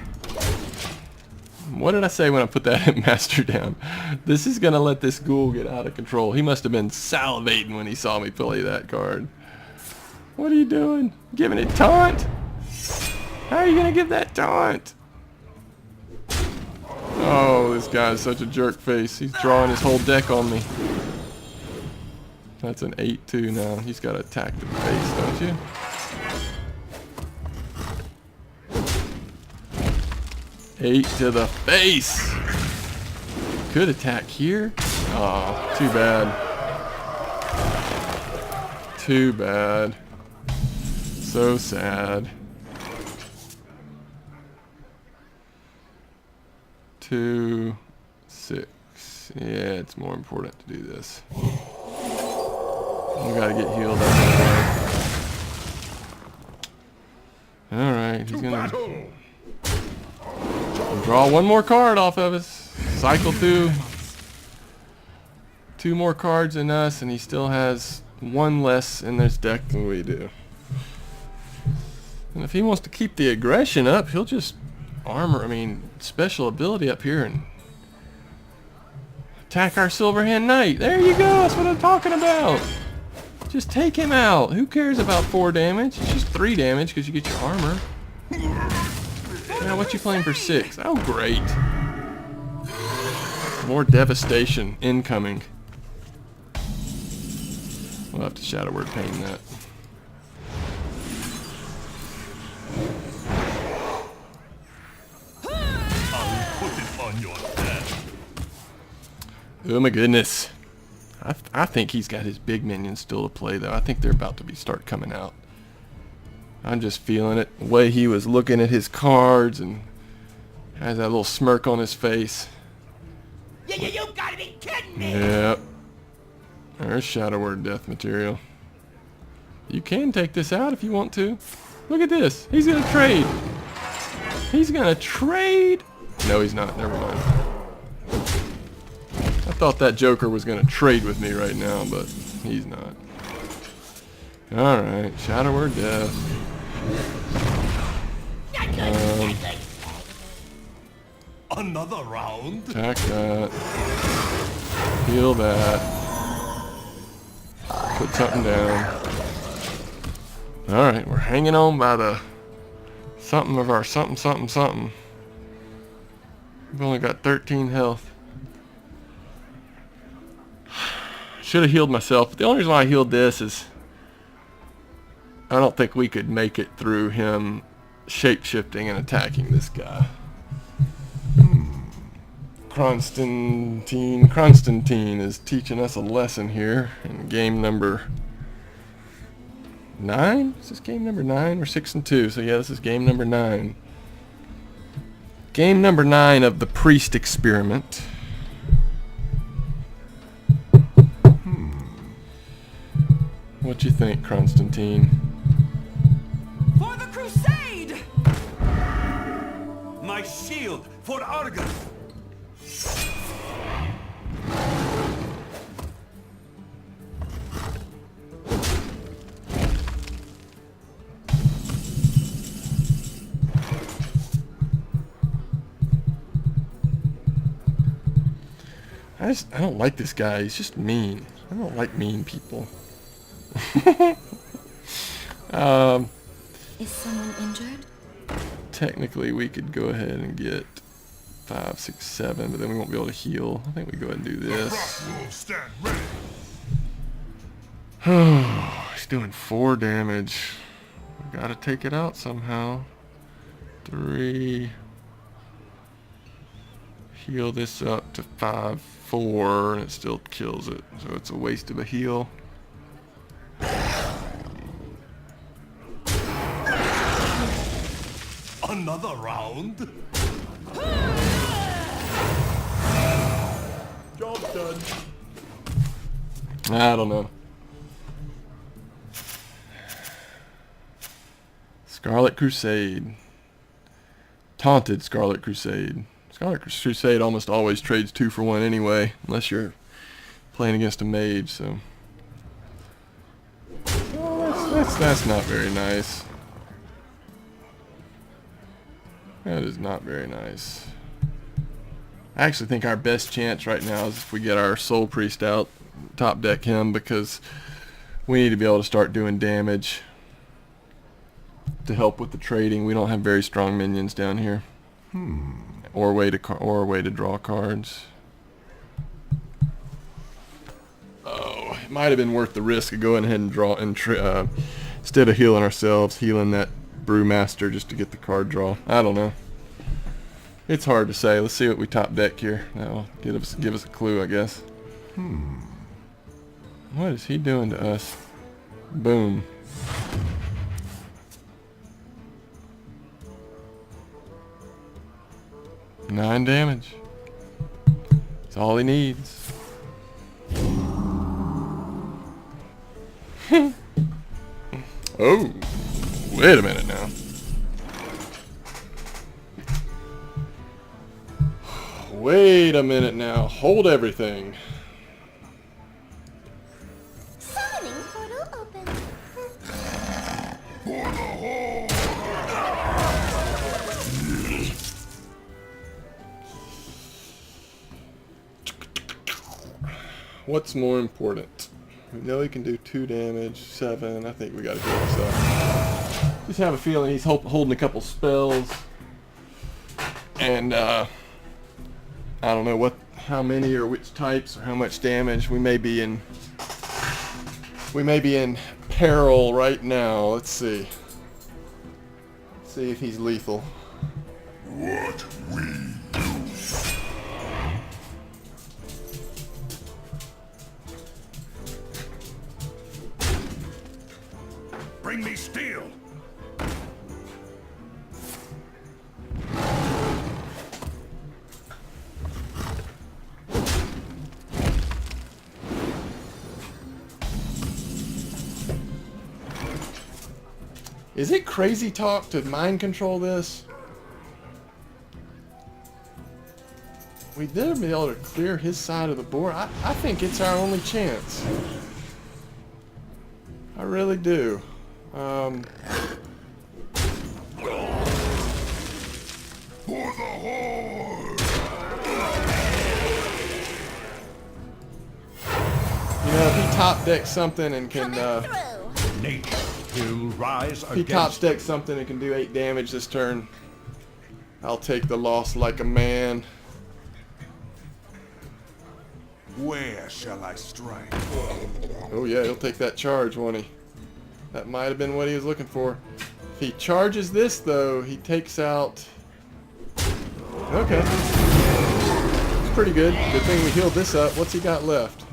What did I say when I put that master down? This is going to let this ghoul get out of control. He must have been salivating when he saw me play that card. What are you doing? Giving it taunt? How are you going to give that taunt? Oh, this guy's such a jerk face. He's drawing his whole deck on me. That's an 8-2 now. He's got to attack the face, don't you? Eight to the face. Could attack here. Oh, too bad. Too bad. So sad. 2, 6. Yeah, it's more important to do this. We gotta get healed up. Alright, he's gonna draw one more card off of us. Cycle through 2 more cards than us, and he still has 1 less in this deck than we do. And if he wants to keep the aggression up, he'll just special ability up here and attack our Silverhand Knight. There you go, that's what I'm talking about. Just take him out. Who cares about 4 damage? It's just 3 damage because you get your armor. Now what you playing for 6? Oh great. More devastation incoming. We'll have to Shadow Word Pain that. Oh my goodness. I think he's got his big minions still to play though. I think they're about to start coming out. I'm just feeling it. The way he was looking at his cards and has that little smirk on his face. You gotta be kidding me! Yep. There's Shadow Word Death material. You can take this out if you want to. Look at this. He's gonna trade. He's gonna trade. No, he's not. Never mind. I thought that Joker was going to trade with me right now, but he's not. Alright, Shadow Word Death. Another round? Attack that. Heal that. Put something down. Alright, we're hanging on by the something of our something. We've only got 13 health. Should have healed myself, but the only reason why I healed this is I don't think we could make it through him shape-shifting and attacking this guy. Constantine is teaching us a lesson here in game number 9? Is this game number 9? We're 6-2, so yeah, this is game number 9. Game number 9 of the Priest Experiment. What you think, Constantine? For the crusade! My shield for Argus! I don't like this guy. He's just mean. I don't like mean people. Is someone injured? Technically, we could go ahead and get 5, 6, 7, but then we won't be able to heal. I think we go ahead and do this. Stand ready. He's doing 4 damage. We gotta take it out somehow. 3. Heal this up to 5, 4, and it still kills it. So it's a waste of a heal. Another round. Job done. I don't know. Scarlet Crusade. Taunted Scarlet Crusade. Scarlet Crusade almost always trades 2 for 1 anyway, unless you're playing against a mage, so. Well, that's not very nice. That is not very nice. I actually think our best chance right now is if we get our Soul Priest out, top deck him, because we need to be able to start doing damage to help with the trading. We don't have very strong minions down here. Or a way to draw cards. Oh, it might have been worth the risk of going ahead and draw and instead of healing ourselves, healing that Brewmaster just to get the card draw. I don't know. It's hard to say. Let's see what we top deck here. That'll give us a clue, I guess. What is he doing to us? Boom. Nine damage. That's all he needs. Oh, wait a minute now. Wait a minute now. Hold everything. Summoning portal open. What's more important? We know he can do 2 damage, 7. I think we gotta heal himself. Just have a feeling he's holding a couple spells. And, I don't know how many or which types or how much damage. We may be in peril right now. Let's see. Let's see if he's lethal. What we do. Bring me steel. Is it crazy talk to mind control this? We did be able to clear his side of the board. I think it's our only chance. I really do. For the Horde! You know, if he top decks something and can, Nature will rise if he top against decks something and can do 8 damage this turn, I'll take the loss like a man. Where shall I strike? Oh yeah, he'll take that charge, won't he? That might have been what he was looking for. If he charges this, though, he takes out... Okay. It's pretty good. Good thing we healed this up. What's he got left?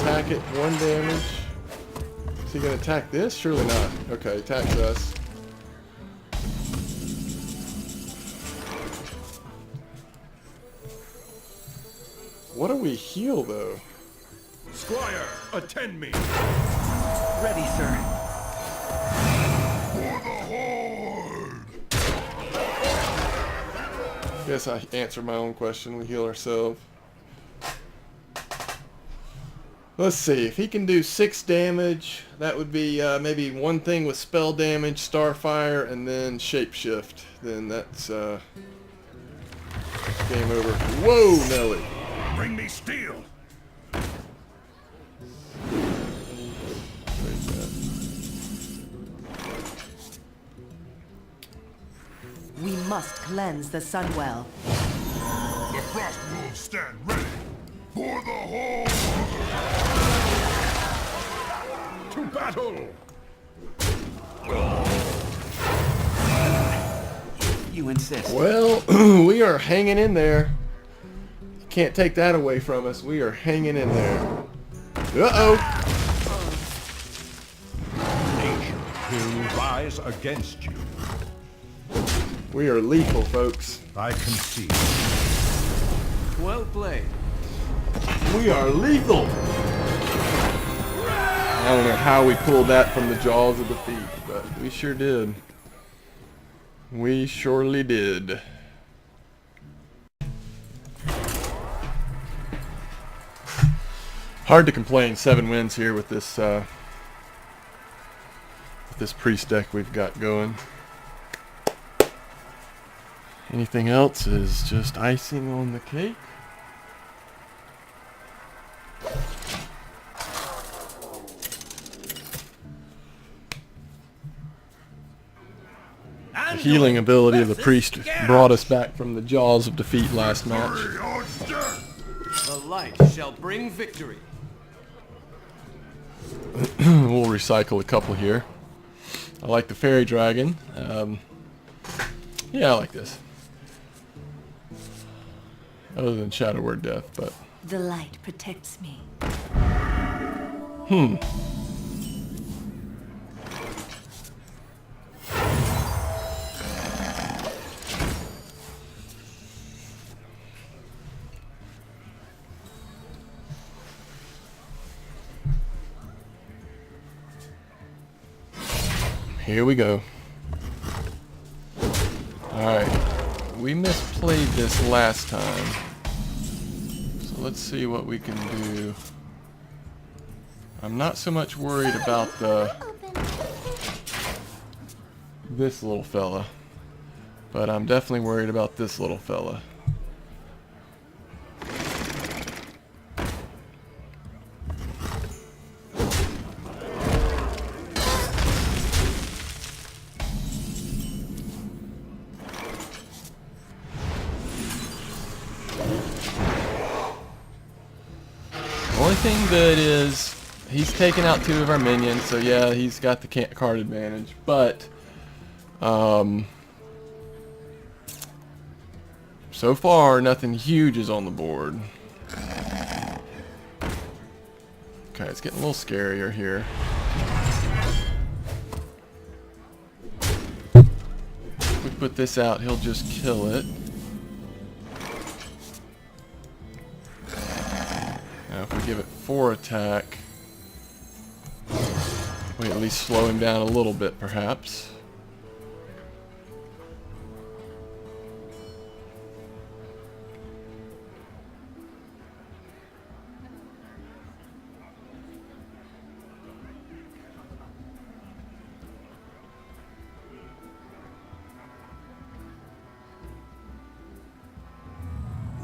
Attack it, 1 damage. Is he going to attack this? Surely not. Okay, attacks us. What do we heal, though? Squire, attend me. Ready, sir. For the Horde! Guess I answered my own question. We heal ourselves. Let's see. If he can do 6 damage, that would be maybe one thing with spell damage, Starfire, and then Shapeshift. Then that's game over. Whoa, Nelly. Bring me steel. Where's that? We must cleanse the Sunwell. The frost wolves stand ready for the whole. To battle. You insist. Well, we are hanging in there. You can't take that away from us. We are hanging in there. Uh-oh. Nation will rise against you. We are lethal, folks. I concede. Well played. We are lethal. I don't know how we pulled that from the jaws of defeat, but we sure did. We surely did. Hard to complain. 7 wins here with this priest deck we've got going. Anything else is just icing on the cake. The healing ability of the priest brought us back from the jaws of defeat last match. The light shall bring victory. We'll recycle a couple here. I like the fairy dragon. Yeah, I like this. Other than Shadow Word Death, but... The light protects me. Here we go. Alright. We misplayed this last time. So let's see what we can do. I'm not so much worried about this little fella. But I'm definitely worried about this little fella. Only thing good is he's taken out 2 of our minions, so yeah, he's got the card advantage. But so far, nothing huge is on the board. Okay, it's getting a little scarier here. If we put this out, he'll just kill it. Now if we give it 4 attack, we at least slow him down a little bit, perhaps.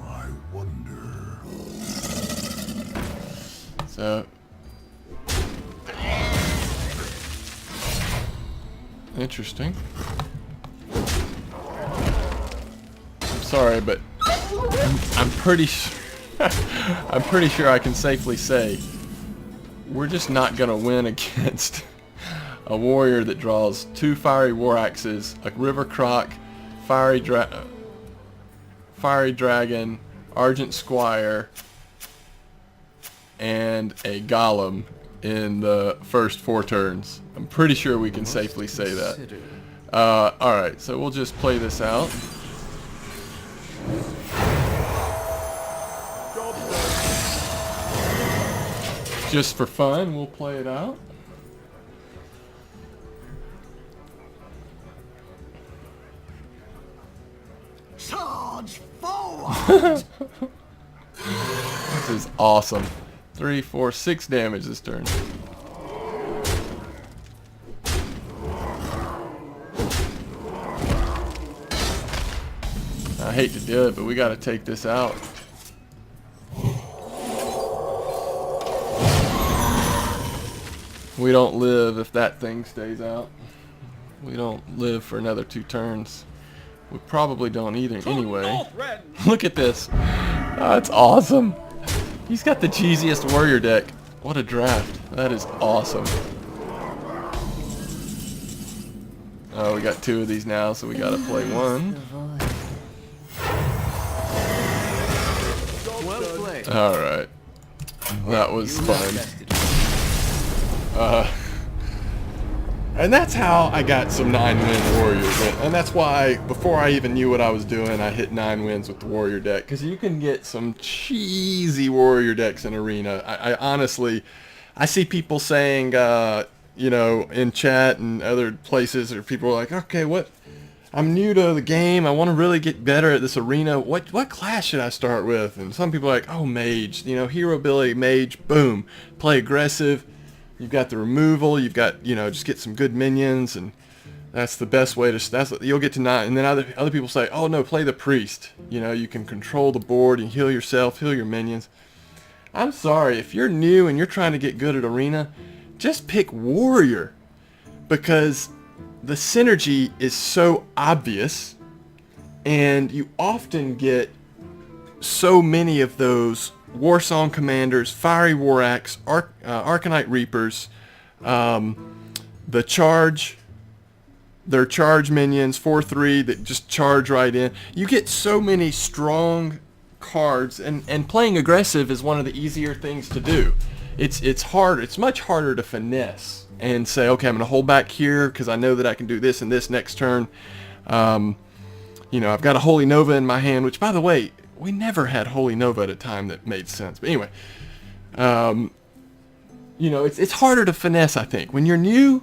I wonder. So, interesting. I'm sorry, but I'm pretty I'm pretty sure I can safely say we're just not gonna win against a warrior that draws 2 fiery war axes, a river croc, fiery dragon, argent squire, and a golem in the first 4 turns. I'm pretty sure we can safely say that. Alright, so we'll just play this out. Just for fun, we'll play it out. Charge forward! This is awesome. 3, 4, 6 damage this turn. I hate to do it, but we gotta take this out. We don't live if that thing stays out. We don't live for another 2 turns. We probably don't either anyway. Look at this. Oh, it's awesome. He's got the cheesiest warrior deck. What a draft. That is awesome. Oh, we got 2 of these now, so we gotta play one. Well played. Alright. That was fun. And that's how I got some 9-win warriors. And that's why, before I even knew what I was doing, I hit 9 wins with the warrior deck. Because you can get some cheesy warrior decks in Arena. I honestly, I see people saying, you know, in chat and other places, or people are like, okay, I'm new to the game. I want to really get better at this Arena. What class should I start with? And some people are like, oh, mage. You know, hero ability, mage, boom. Play aggressive. You've got the removal. You've got, you know, just get some good minions, and that's the best way to. You'll get to 9. And then other people say, oh no, play the priest. You know, you can control the board and heal yourself, heal your minions. I'm sorry, if you're new and you're trying to get good at Arena, just pick warrior, because the synergy is so obvious, and you often get so many of those Warsong Commanders, Fiery War Axe, Arcanite Reapers, the charge, their charge minions, 4/3 that just charge right in. You get so many strong cards, and playing aggressive is one of the easier things to do. It's hard. It's much harder to finesse and say, okay, I'm going to hold back here because I know that I can do this and this next turn. You know, I've got a Holy Nova in my hand, which, by the way, we never had Holy Nova at a time that made sense. But anyway, you know, it's harder to finesse, I think. When you're new,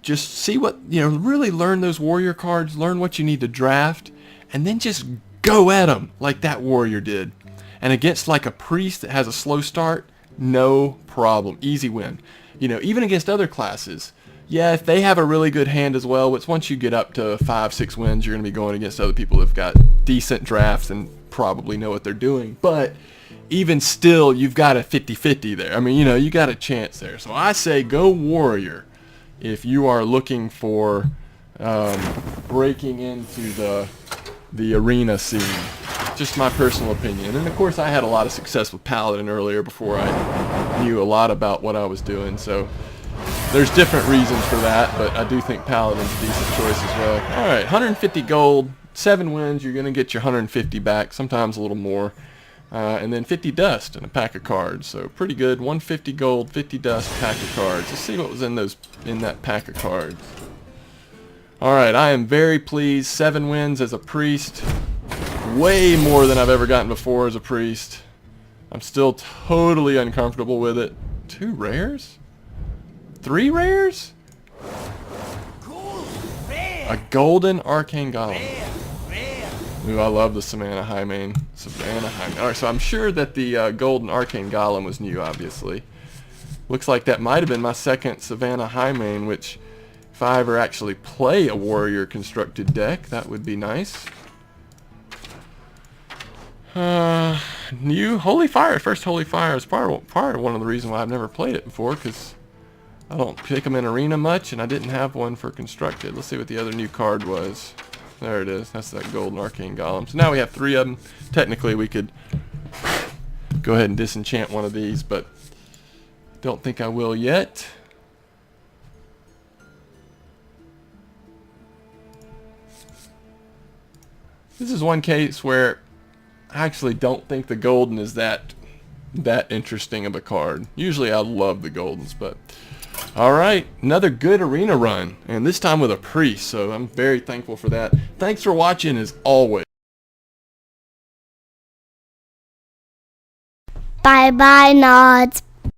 just see what, you know, really learn those warrior cards, learn what you need to draft, and then just go at them like that warrior did. And against like a priest that has a slow start, no problem. Easy win. You know, even against other classes, yeah, if they have a really good hand as well, but once you get up to 5-6 wins, you're going to be going against other people that've got decent drafts and probably know what they're doing. But even still, you've got a 50-50 there. I mean, you know, you got a chance there. So I say go warrior if you are looking for breaking into the arena scene. Just my personal opinion. And of course, I had a lot of success with Paladin earlier before I knew a lot about what I was doing. So there's different reasons for that, but I do think Paladin's a decent choice as well. All right, 150 gold, 7 wins. You're going to get your 150 back, sometimes a little more. And then 50 dust and a pack of cards. So pretty good. 150 gold, 50 dust, pack of cards. Let's see what was in that pack of cards. All right, I am very pleased. 7 wins as a priest. Way more than I've ever gotten before as a priest. I'm still totally uncomfortable with it. 2 rares? 3 rares? A golden arcane golem. Ooh, I love the Savannah Highmane. Alright, so I'm sure that the golden arcane golem was new, obviously. Looks like that might have been my second Savannah Highmane, which if I ever actually play a warrior constructed deck, that would be nice. New Holy Fire. First Holy Fire is part of one of the reasons why I've never played it before, because I don't pick them in Arena much, and I didn't have one for constructed. Let's see what the other new card was. There it is. That's that golden arcane golem. So now we have 3 of them. Technically, we could go ahead and disenchant one of these, but don't think I will yet. This is one case where I actually don't think the golden is that interesting of a card. Usually I love the goldens, but alright, another good arena run, and this time with a priest, so I'm very thankful for that. Thanks for watching as always. Bye bye, Nods.